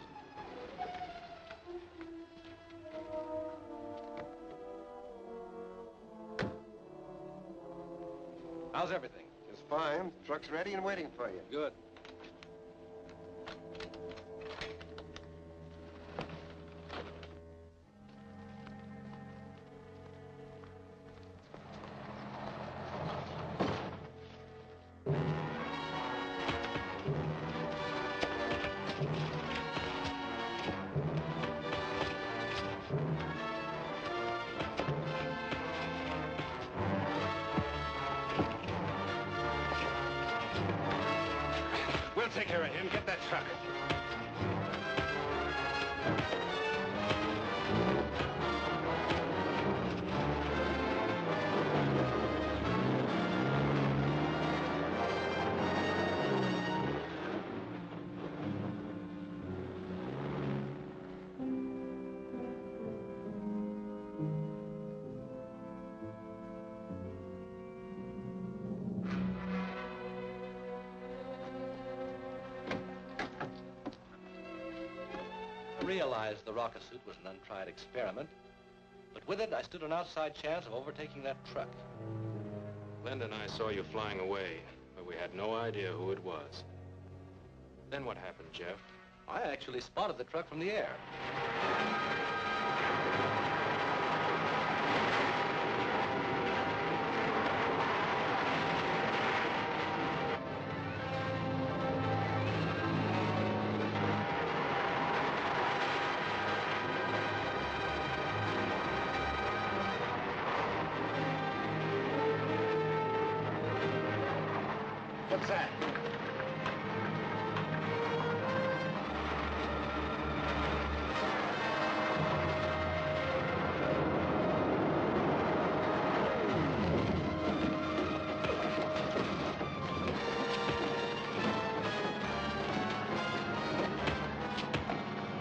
How's everything? Just fine. Truck's ready and waiting for you. Good. We'll take care of him. Get that truck. I realized the rocket suit was an untried experiment, but with it, I stood an outside chance of overtaking that truck. Glenda and I saw you flying away, but we had no idea who it was. Then what happened, Jeff? I actually spotted the truck from the air. What's that?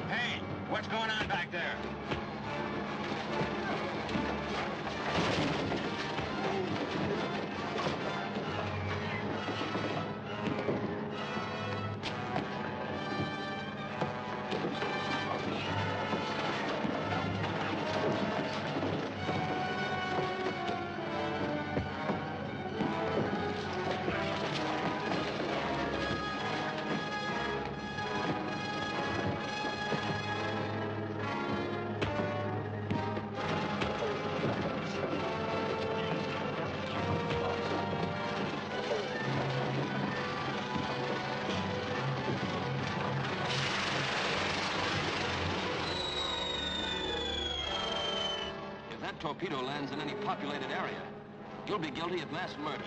Hey, what's going on back there? torpedo lands in any populated area, you'll be guilty of mass murder.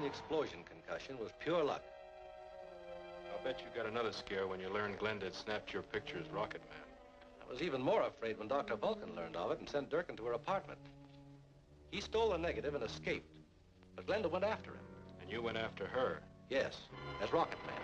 Explosion concussion was pure luck. I'll bet you got another scare when you learned Glenda had snapped your picture as Rocket Man. I was even more afraid when Dr. Vulcan learned of it and sent Durkin to her apartment. He stole the negative and escaped, but Glenda went after him. And you went after her? Yes, as Rocket Man.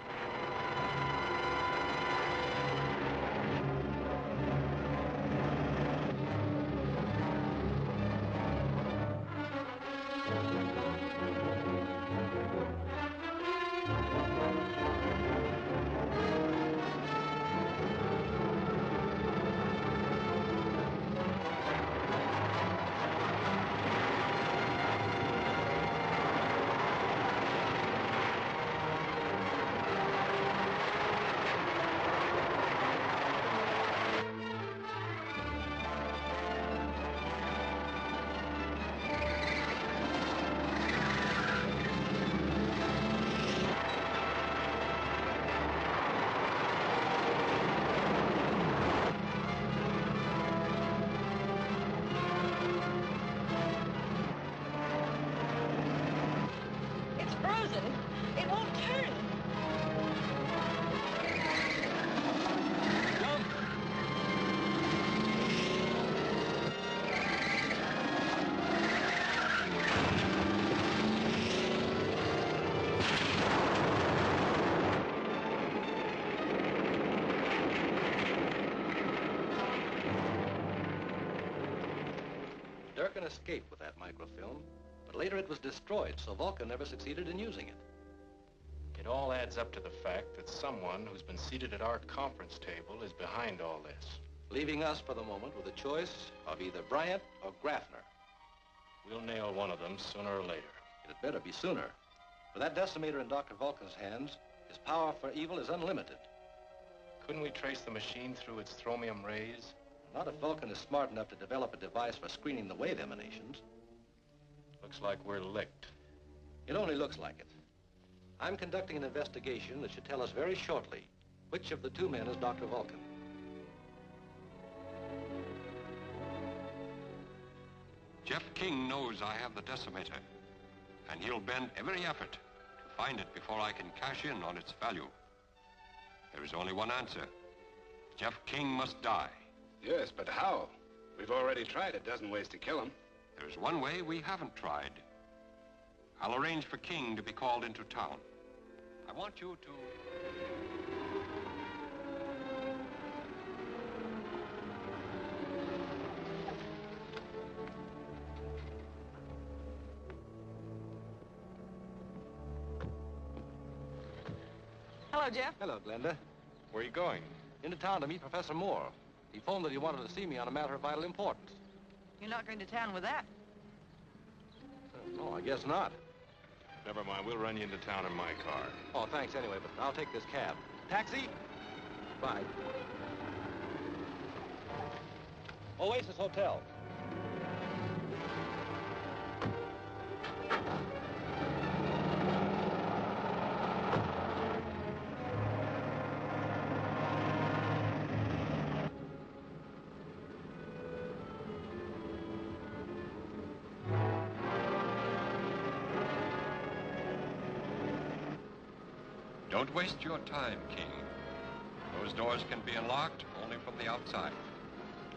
It won't turn. Jump! Durkin escaped with that microfilm, but later it was destroyed, so Vulcan never succeeded in using it. It all adds up to the fact that someone who's been seated at our conference table is behind all this. Leaving us for the moment with a choice of either Bryant or Graffner. We'll nail one of them sooner or later. It had better be sooner. With that decimator in Dr. Vulcan's hands, his power for evil is unlimited. Couldn't we trace the machine through its thromium rays? Not if Vulcan is smart enough to develop a device for screening the wave emanations. Looks like we're licked. It only looks like it. I'm conducting an investigation that should tell us very shortly which of the two men is Dr. Vulcan. Jeff King knows I have the decimator, and he'll bend every effort to find it before I can cash in on its value. There is only one answer. Jeff King must die. Yes, but how? We've already tried a dozen ways to kill him. There's one way we haven't tried. I'll arrange for King to be called into town. I want you to... Hello, Jeff. Hello, Glenda. Where are you going? Into town to meet Professor Moore. He phoned that he wanted to see me on a matter of vital importance. You're not going to town with that. No, I guess not. Never mind, we'll run you into town in my car. Oh, thanks anyway, but I'll take this cab. Taxi? Bye. Oasis Hotel. Don't waste your time, King. Those Those doors can be unlocked only from the outside.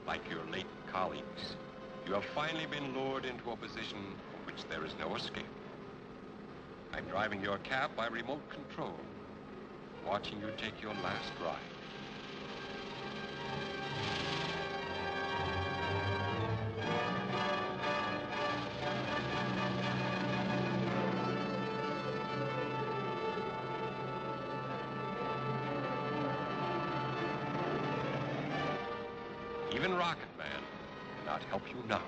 Like your late colleagues, you have finally been lured into a position from which there is no escape. I'm driving your cab by remote control, watching you take your last ride. Even Rocket Man cannot help you now.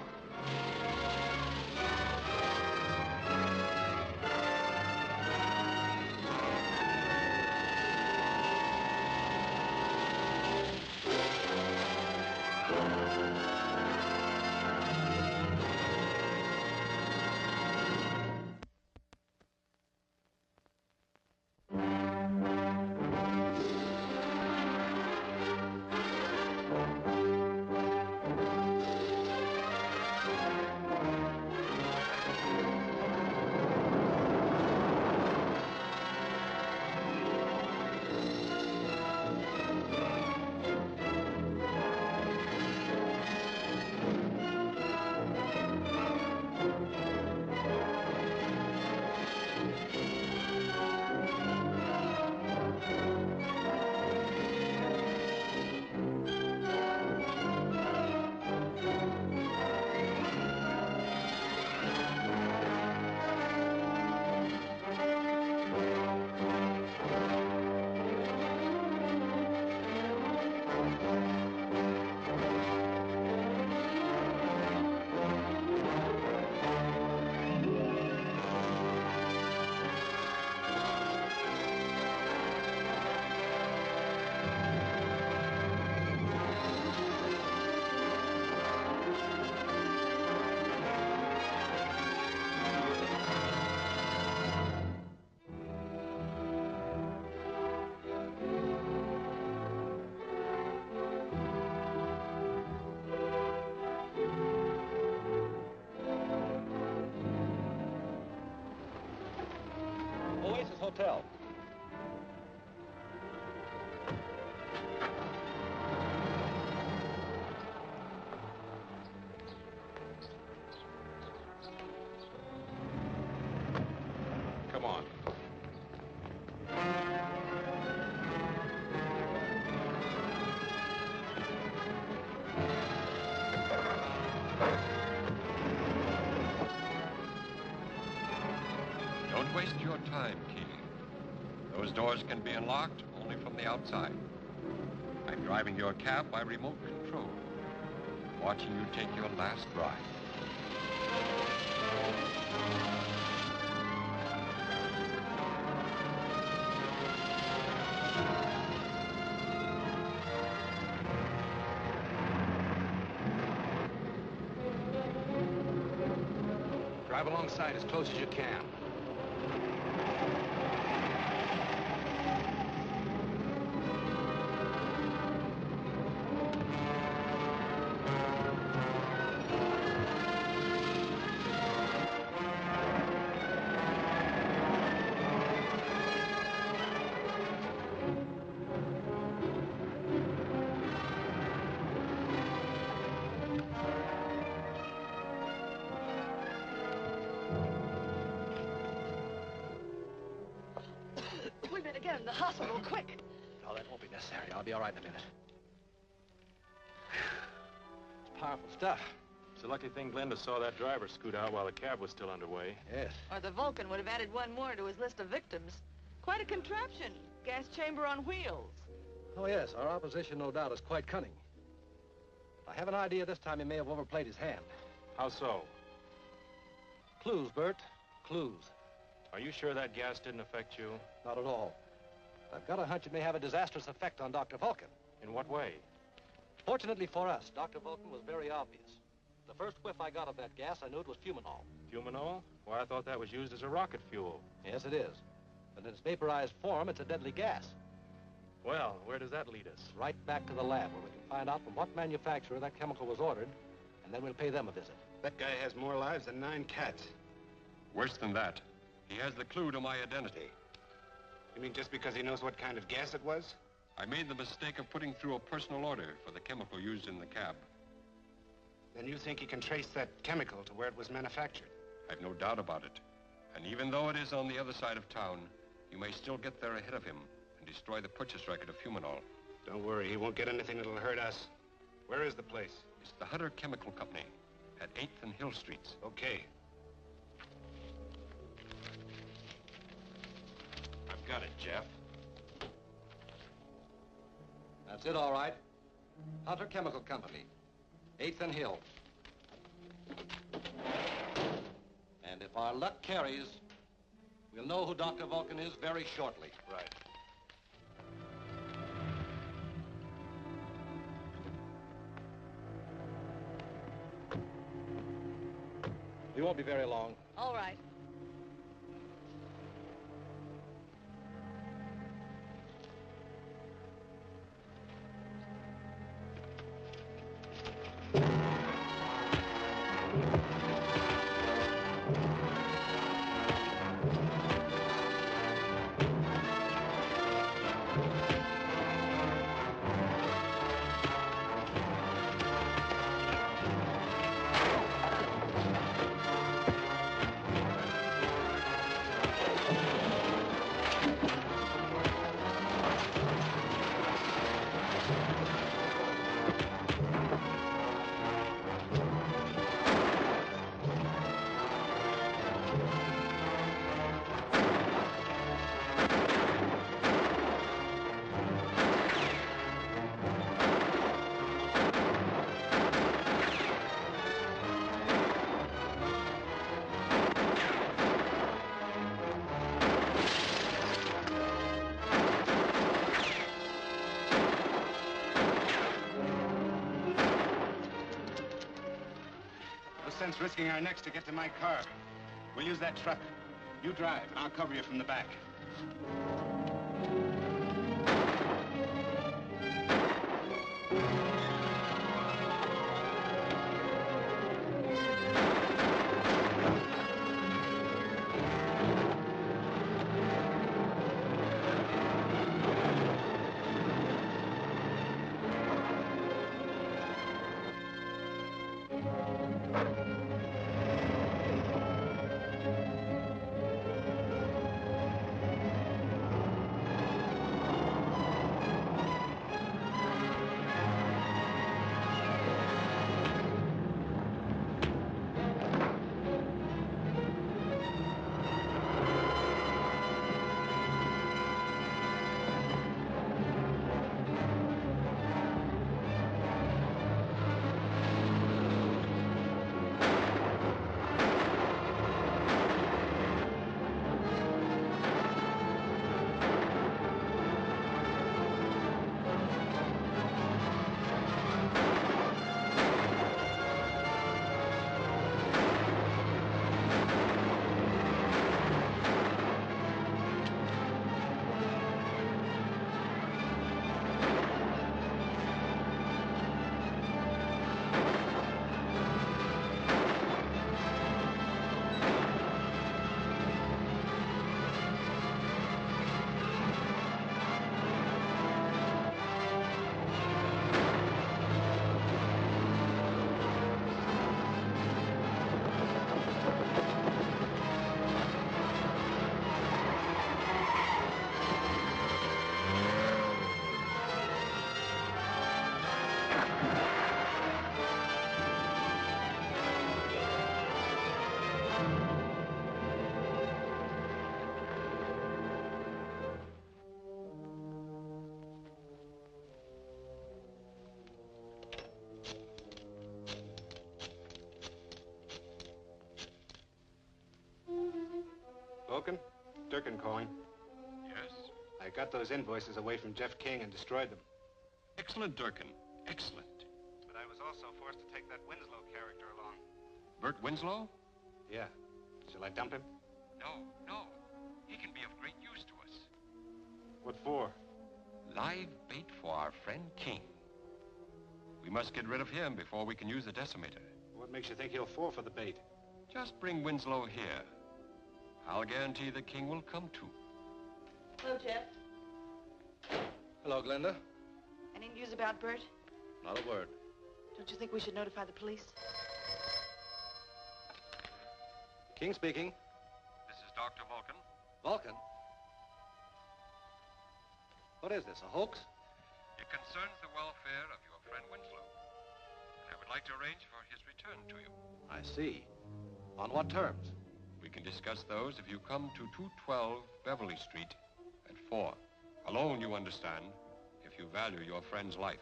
Hotel. Come on. Don't waste your time, King. Those doors can be unlocked only from the outside. I'm driving your cab by remote control, watching you take your last ride. Drive alongside as close as you can. We better get him to the hospital, quick. No, that won't be necessary. I'll be all right in a minute. It's powerful stuff. It's a lucky thing Glenda saw that driver scoot out while the cab was still underway. Yes. Or the Vulcan would have added one more to his list of victims. Quite a contraption. Gas chamber on wheels. Oh, yes. Our opposition, no doubt, is quite cunning. I have an idea this time he may have overplayed his hand. How so? Clues, Bert. Clues. Are you sure that gas didn't affect you? Not at all. I've got a hunch it may have a disastrous effect on Dr. Vulcan. In what way? Fortunately for us, Dr. Vulcan was very obvious. The first whiff I got of that gas, I knew it was fumanol. Fumanol? Why, I thought that was used as a rocket fuel. Yes, it is. But in its vaporized form, it's a deadly gas. Well, where does that lead us? Right back to the lab, where we can find out from what manufacturer that chemical was ordered, and then we'll pay them a visit. That guy has more lives than 9 cats. Worse than that, he has the clue to my identity. You mean just because he knows what kind of gas it was? I made the mistake of putting through a personal order for the chemical used in the cab. Then you think he can trace that chemical to where it was manufactured? I've no doubt about it. And even though it is on the other side of town, you may still get there ahead of him and destroy the purchase record of Fumanol. Don't worry, he won't get anything that'll hurt us. Where is the place? It's the Hunter Chemical Company at 8th and Hill Streets. Okay. I've got it, Jeff. That's it, all right. Hunter Chemical Company, 8th and Hill. And if our luck carries, we'll know who Dr. Vulcan is very shortly. Right. We won't be very long. All right. No sense risking our necks to get to my car. We'll use that truck. You drive, and I'll cover you from the back. Vulcan? Durkin calling. Yes? I got those invoices away from Jeff King and destroyed them. Excellent, Durkin. Excellent. But I was also forced to take that Winslow character along. Bert Winslow? Yeah. Shall I dump him? No. He can be of great use to us. What for? Live bait for our friend King. We must get rid of him before we can use the decimator. What makes you think he'll fall for the bait? Just bring Winslow here. I'll guarantee the King will come too. Hello, Jeff. Hello, Glenda. Any news about Bert? Not a word. Don't you think we should notify the police? King speaking. This is Dr. Vulcan. Vulcan? What is this, a hoax? It concerns the welfare of your friend Winslow. And I would like to arrange for his return to you. I see. On what terms? We can discuss those if you come to 212 Beverly Street at 4. Alone, you understand, if you value your friend's life.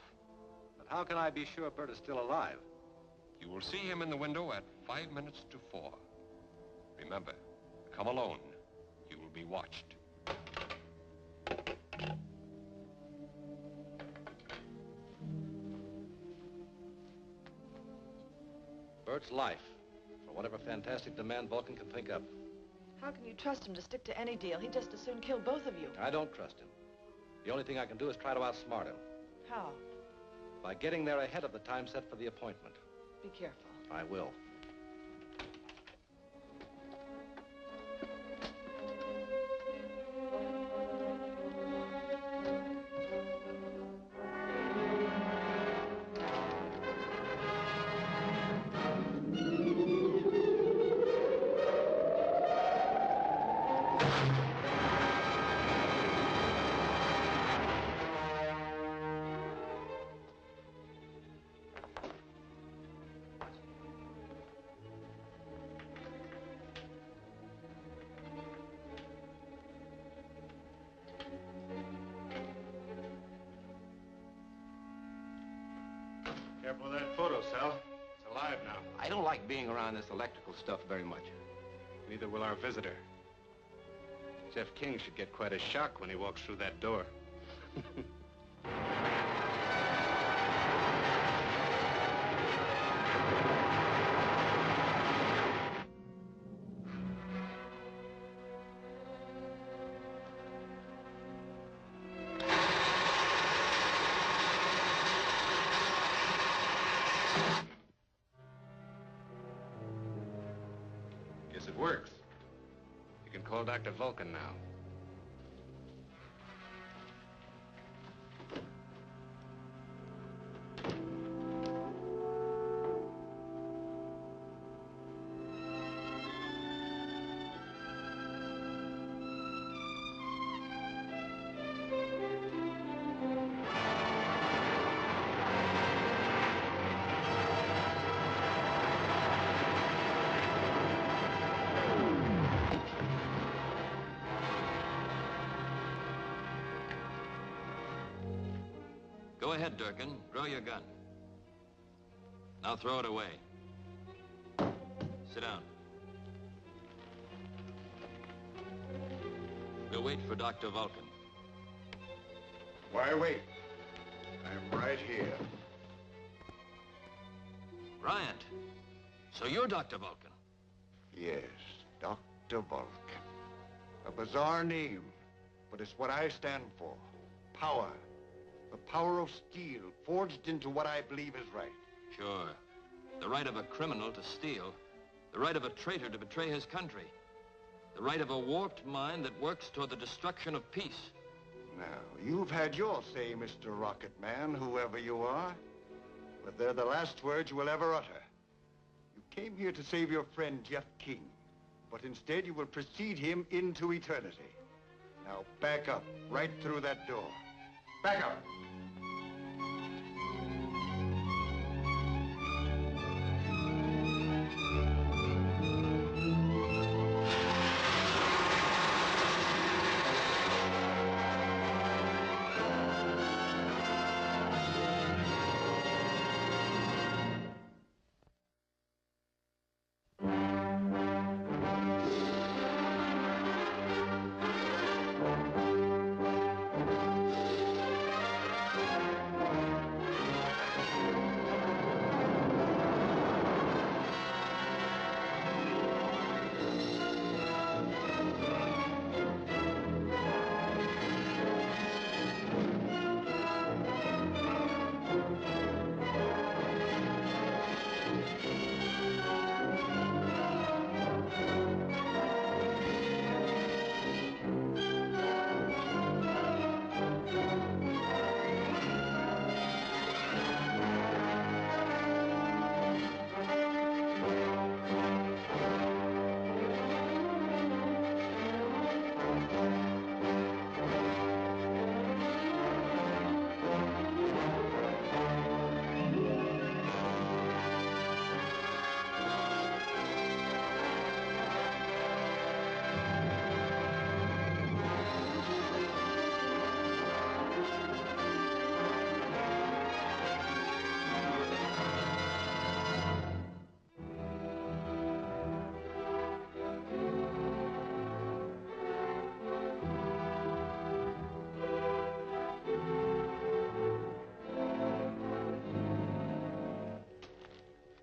But how can I be sure Bert is still alive? You will see him in the window at 5 minutes to 4. Remember, come alone. You will be watched. Bert's life, for whatever fantastic demand Vulcan can think up. How can you trust him to stick to any deal? He'd just as soon kill both of you. I don't trust him. The only thing I can do is try to outsmart him. How? By getting there ahead of the time set for the appointment. Be careful. I will. Careful with that photo, Sal. It's alive now. I don't like being around this electrical stuff very much. Neither will our visitor. Jeff King should get quite a shock when he walks through that door. Guess it works. You can call Dr. Vulcan now. Go ahead, Durkin. Draw your gun. Now throw it away. Sit down. We'll wait for Dr. Vulcan. Why wait? I'm right here. Bryant. So you're Dr. Vulcan. Yes, Dr. Vulcan. A bizarre name, but it's what I stand for. Power. The power of steel forged into what I believe is right. Sure. The right of a criminal to steal. The right of a traitor to betray his country. The right of a warped mind that works toward the destruction of peace. Now, you've had your say, Mr. Rocket Man, whoever you are. But they're the last words you will ever utter. You came here to save your friend, Jeff King. But instead, you will precede him into eternity. Now, back up, right through that door. Back up!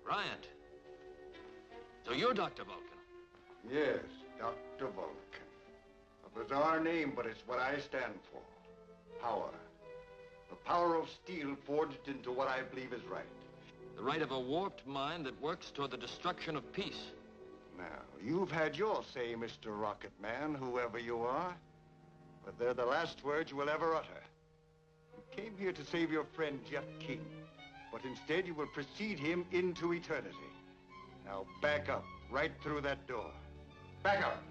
Bryant. So you're Dr. Vulcan? Yes, Dr. Vulcan. A bizarre name, but it's what I stand for. Power. The power of steel forged into what I believe is right. The right of a warped mind that works toward the destruction of peace. Now, you've had your say, Mr. Rocket Man, whoever you are. But they're the last words you will ever utter. You came here to save your friend, Jeff King. But instead, you will precede him into eternity. Now, back up, right through that door. Back up!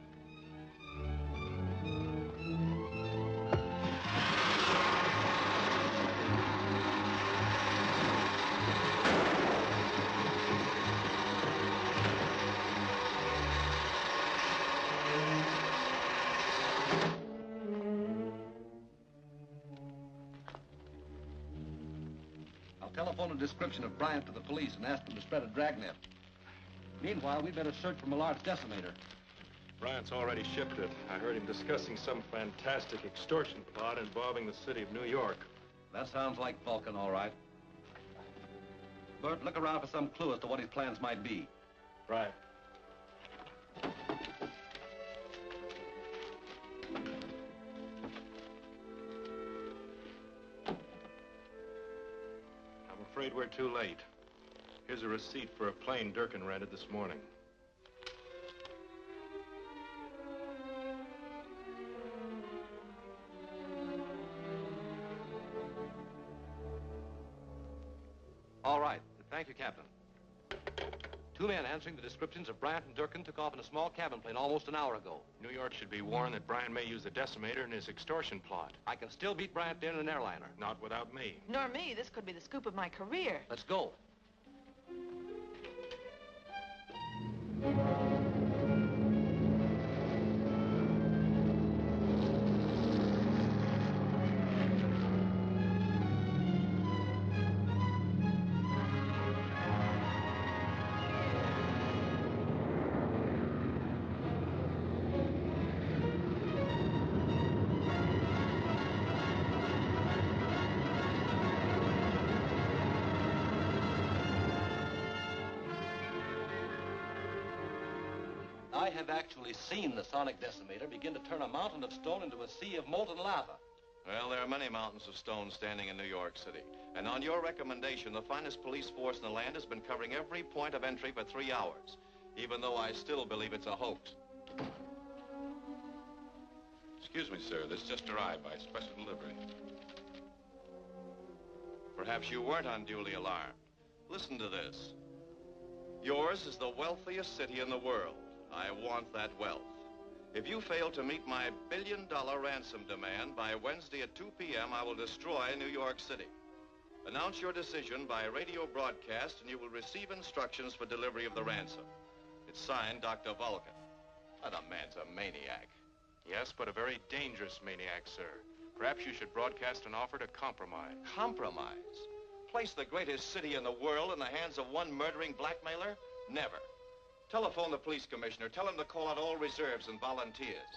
I'll telephone a description of Bryant to the police and ask them to spread a dragnet. Meanwhile, we'd better search for Millard's decimator. Bryant's already shipped it. I heard him discussing some fantastic extortion plot involving the city of New York. That sounds like Vulcan, all right. Bert, look around for some clue as to what his plans might be. Right. I'm afraid we're too late. Here's a receipt for a plane Durkin rented this morning. All right. Thank you, Captain. Two men answering the descriptions of Bryant and Durkin took off in a small cabin plane almost an hour ago. New York should be warned that Bryant may use the decimator in his extortion plot. I can still beat Bryant in an airliner. Not without me. Nor me. This could be the scoop of my career. Let's go. I have actually seen the sonic decimator begin to turn a mountain of stone into a sea of molten lava. Well, there are many mountains of stone standing in New York City. And on your recommendation, the finest police force in the land has been covering every point of entry for 3 hours, even though I still believe it's a hoax. Excuse me, sir. This just arrived by special delivery. Perhaps you weren't unduly alarmed. Listen to this. Yours is the wealthiest city in the world. I want that wealth. If you fail to meet my billion-dollar ransom demand by Wednesday at 2 p.m., I will destroy New York City. Announce your decision by radio broadcast, and you will receive instructions for delivery of the ransom. It's signed, Dr. Vulcan. Oh, the man's a maniac. Yes, but a very dangerous maniac, sir. Perhaps you should broadcast an offer to compromise. Compromise? Place the greatest city in the world in the hands of one murdering blackmailer? Never. Telephone the police commissioner. Tell him to call out all reserves and volunteers.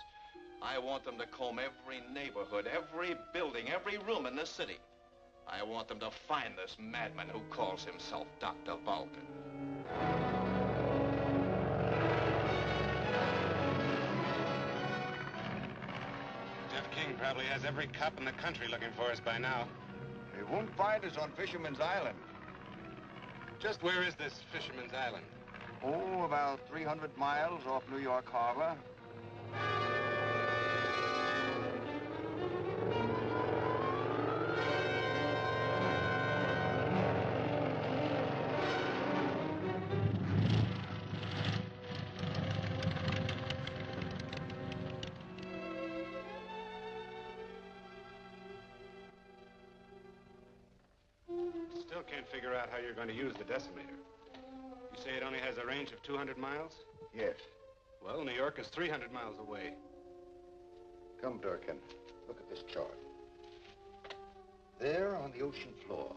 I want them to comb every neighborhood, every building, every room in this city. I want them to find this madman who calls himself Dr. Vulcan. Jeff King probably has every cop in the country looking for us by now. They won't find us on Fisherman's Island. Just where is this Fisherman's Island? Oh, about 300 miles off New York Harbor. Still can't figure out how you're going to use the decimator. You say it only has a range of 200 miles? Yes. Well, New York is 300 miles away. Come, Durkin. Look at this chart. There on the ocean floor,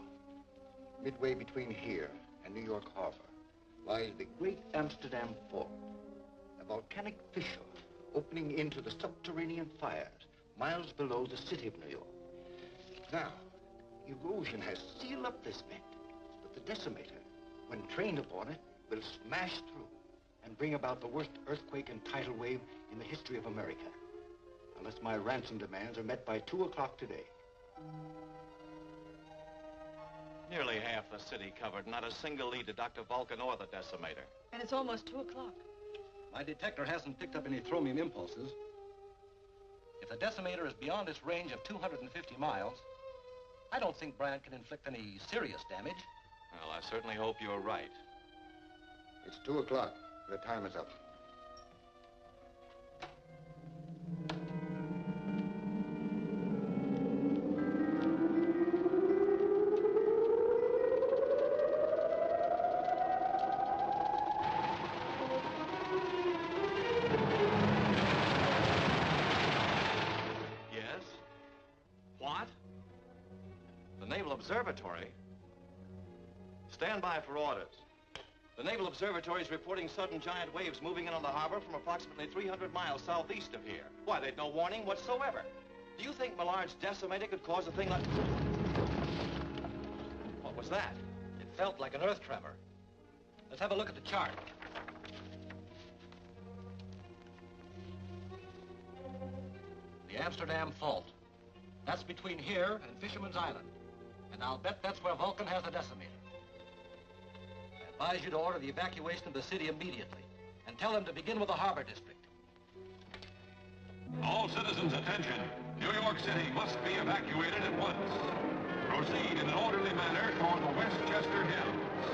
midway between here and New York Harbor, lies the great Amsterdam Fault, a volcanic fissure opening into the subterranean fires miles below the city of New York. Now, erosion has sealed up this vent, but the decimator when trained upon it, will smash through and bring about the worst earthquake and tidal wave in the history of America. Unless my ransom demands are met by 2 o'clock today. Nearly half the city covered, not a single lead to Dr. Vulcan or the decimator. And it's almost 2 o'clock. My detector hasn't picked up any thromium impulses. If the decimator is beyond its range of 250 miles, I don't think Bryant can inflict any serious damage. Well, I certainly hope you're right. It's 2 o'clock. The time is up. Yes? What? The Naval Observatory? Stand by for orders. The Naval Observatory is reporting sudden giant waves moving in on the harbor from approximately 300 miles southeast of here. Why, they'd no warning whatsoever. Do you think Millard's decimator could cause a thing like... What was that? It felt like an earth tremor. Let's have a look at the chart. The Amsterdam Fault. That's between here and Fisherman's Island. And I'll bet that's where Vulcan has the decimator. I advise you to order the evacuation of the city immediately and tell them to begin with the harbor district. All citizens, attention. New York City must be evacuated at once. Proceed in an orderly manner toward the Westchester Hills.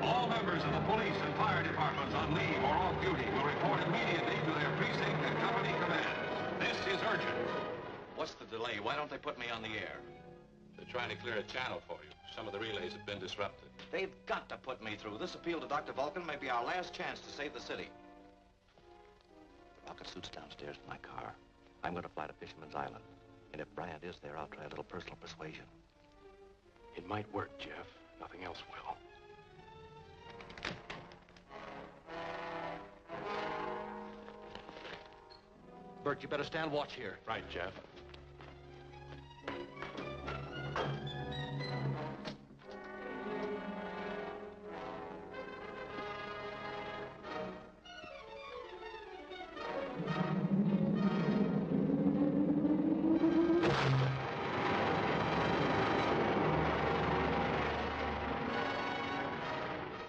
All members of the police and fire departments on leave or off duty will report immediately to their precinct and company commands. This is urgent. What's the delay? Why don't they put me on the air? They're trying to clear a channel for you. Some of the relays have been disrupted. They've got to put me through. This appeal to Dr. Vulcan may be our last chance to save the city. The rocket suit's downstairs in my car. I'm going to fly to Fisherman's Island. And if Bryant is there, I'll try a little personal persuasion. It might work, Jeff. Nothing else will. Bert, you better stand watch here. Right, Jeff.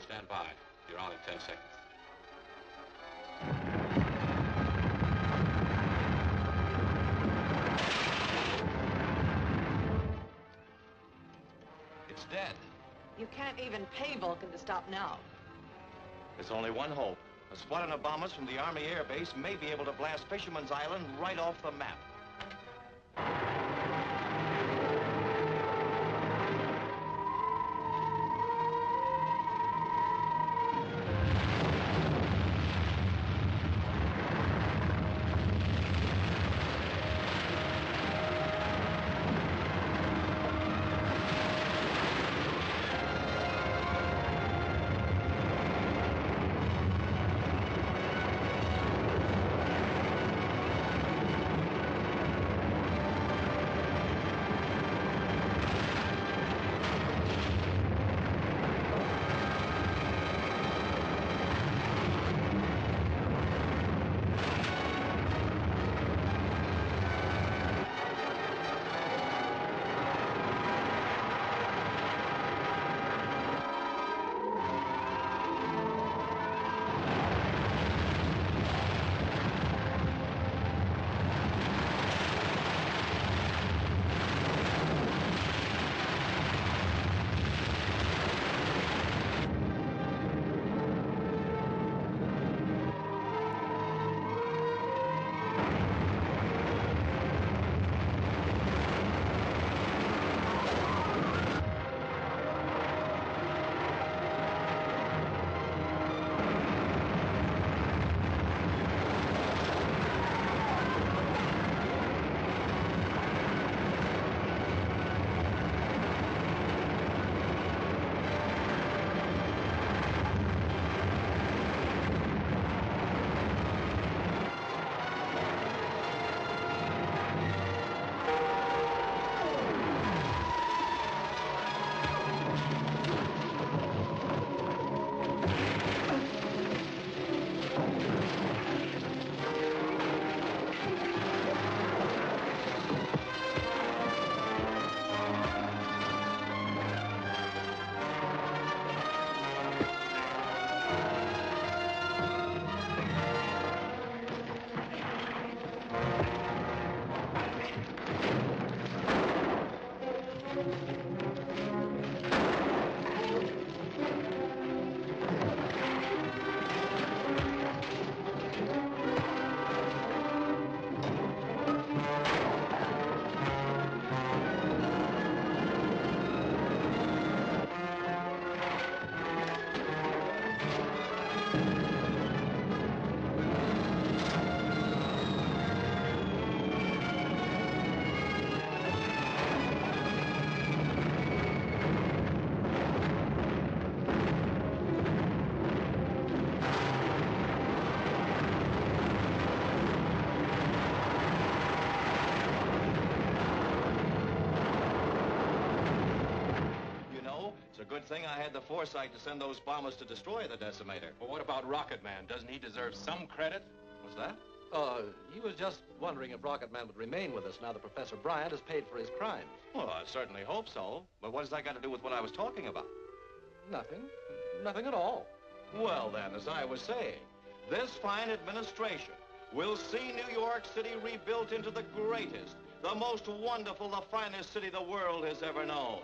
Stand by. You're on in 10 seconds. It's dead. You can't even pay Vulcan to stop now. There's only one hope. A squadron of bombers from the Army Air Base may be able to blast Fisherman's Island right off the map. I had the foresight to send those bombers to destroy the decimator. Well, what about Rocket Man? Doesn't he deserve some credit? What's that? He was just wondering if Rocket Man would remain with us now that Professor Bryant has paid for his crimes. Well, I certainly hope so. But what does that got to do with what I was talking about? Nothing. Nothing at all. Well, then, as I was saying, this fine administration will see New York City rebuilt into the greatest, the most wonderful, the finest city the world has ever known.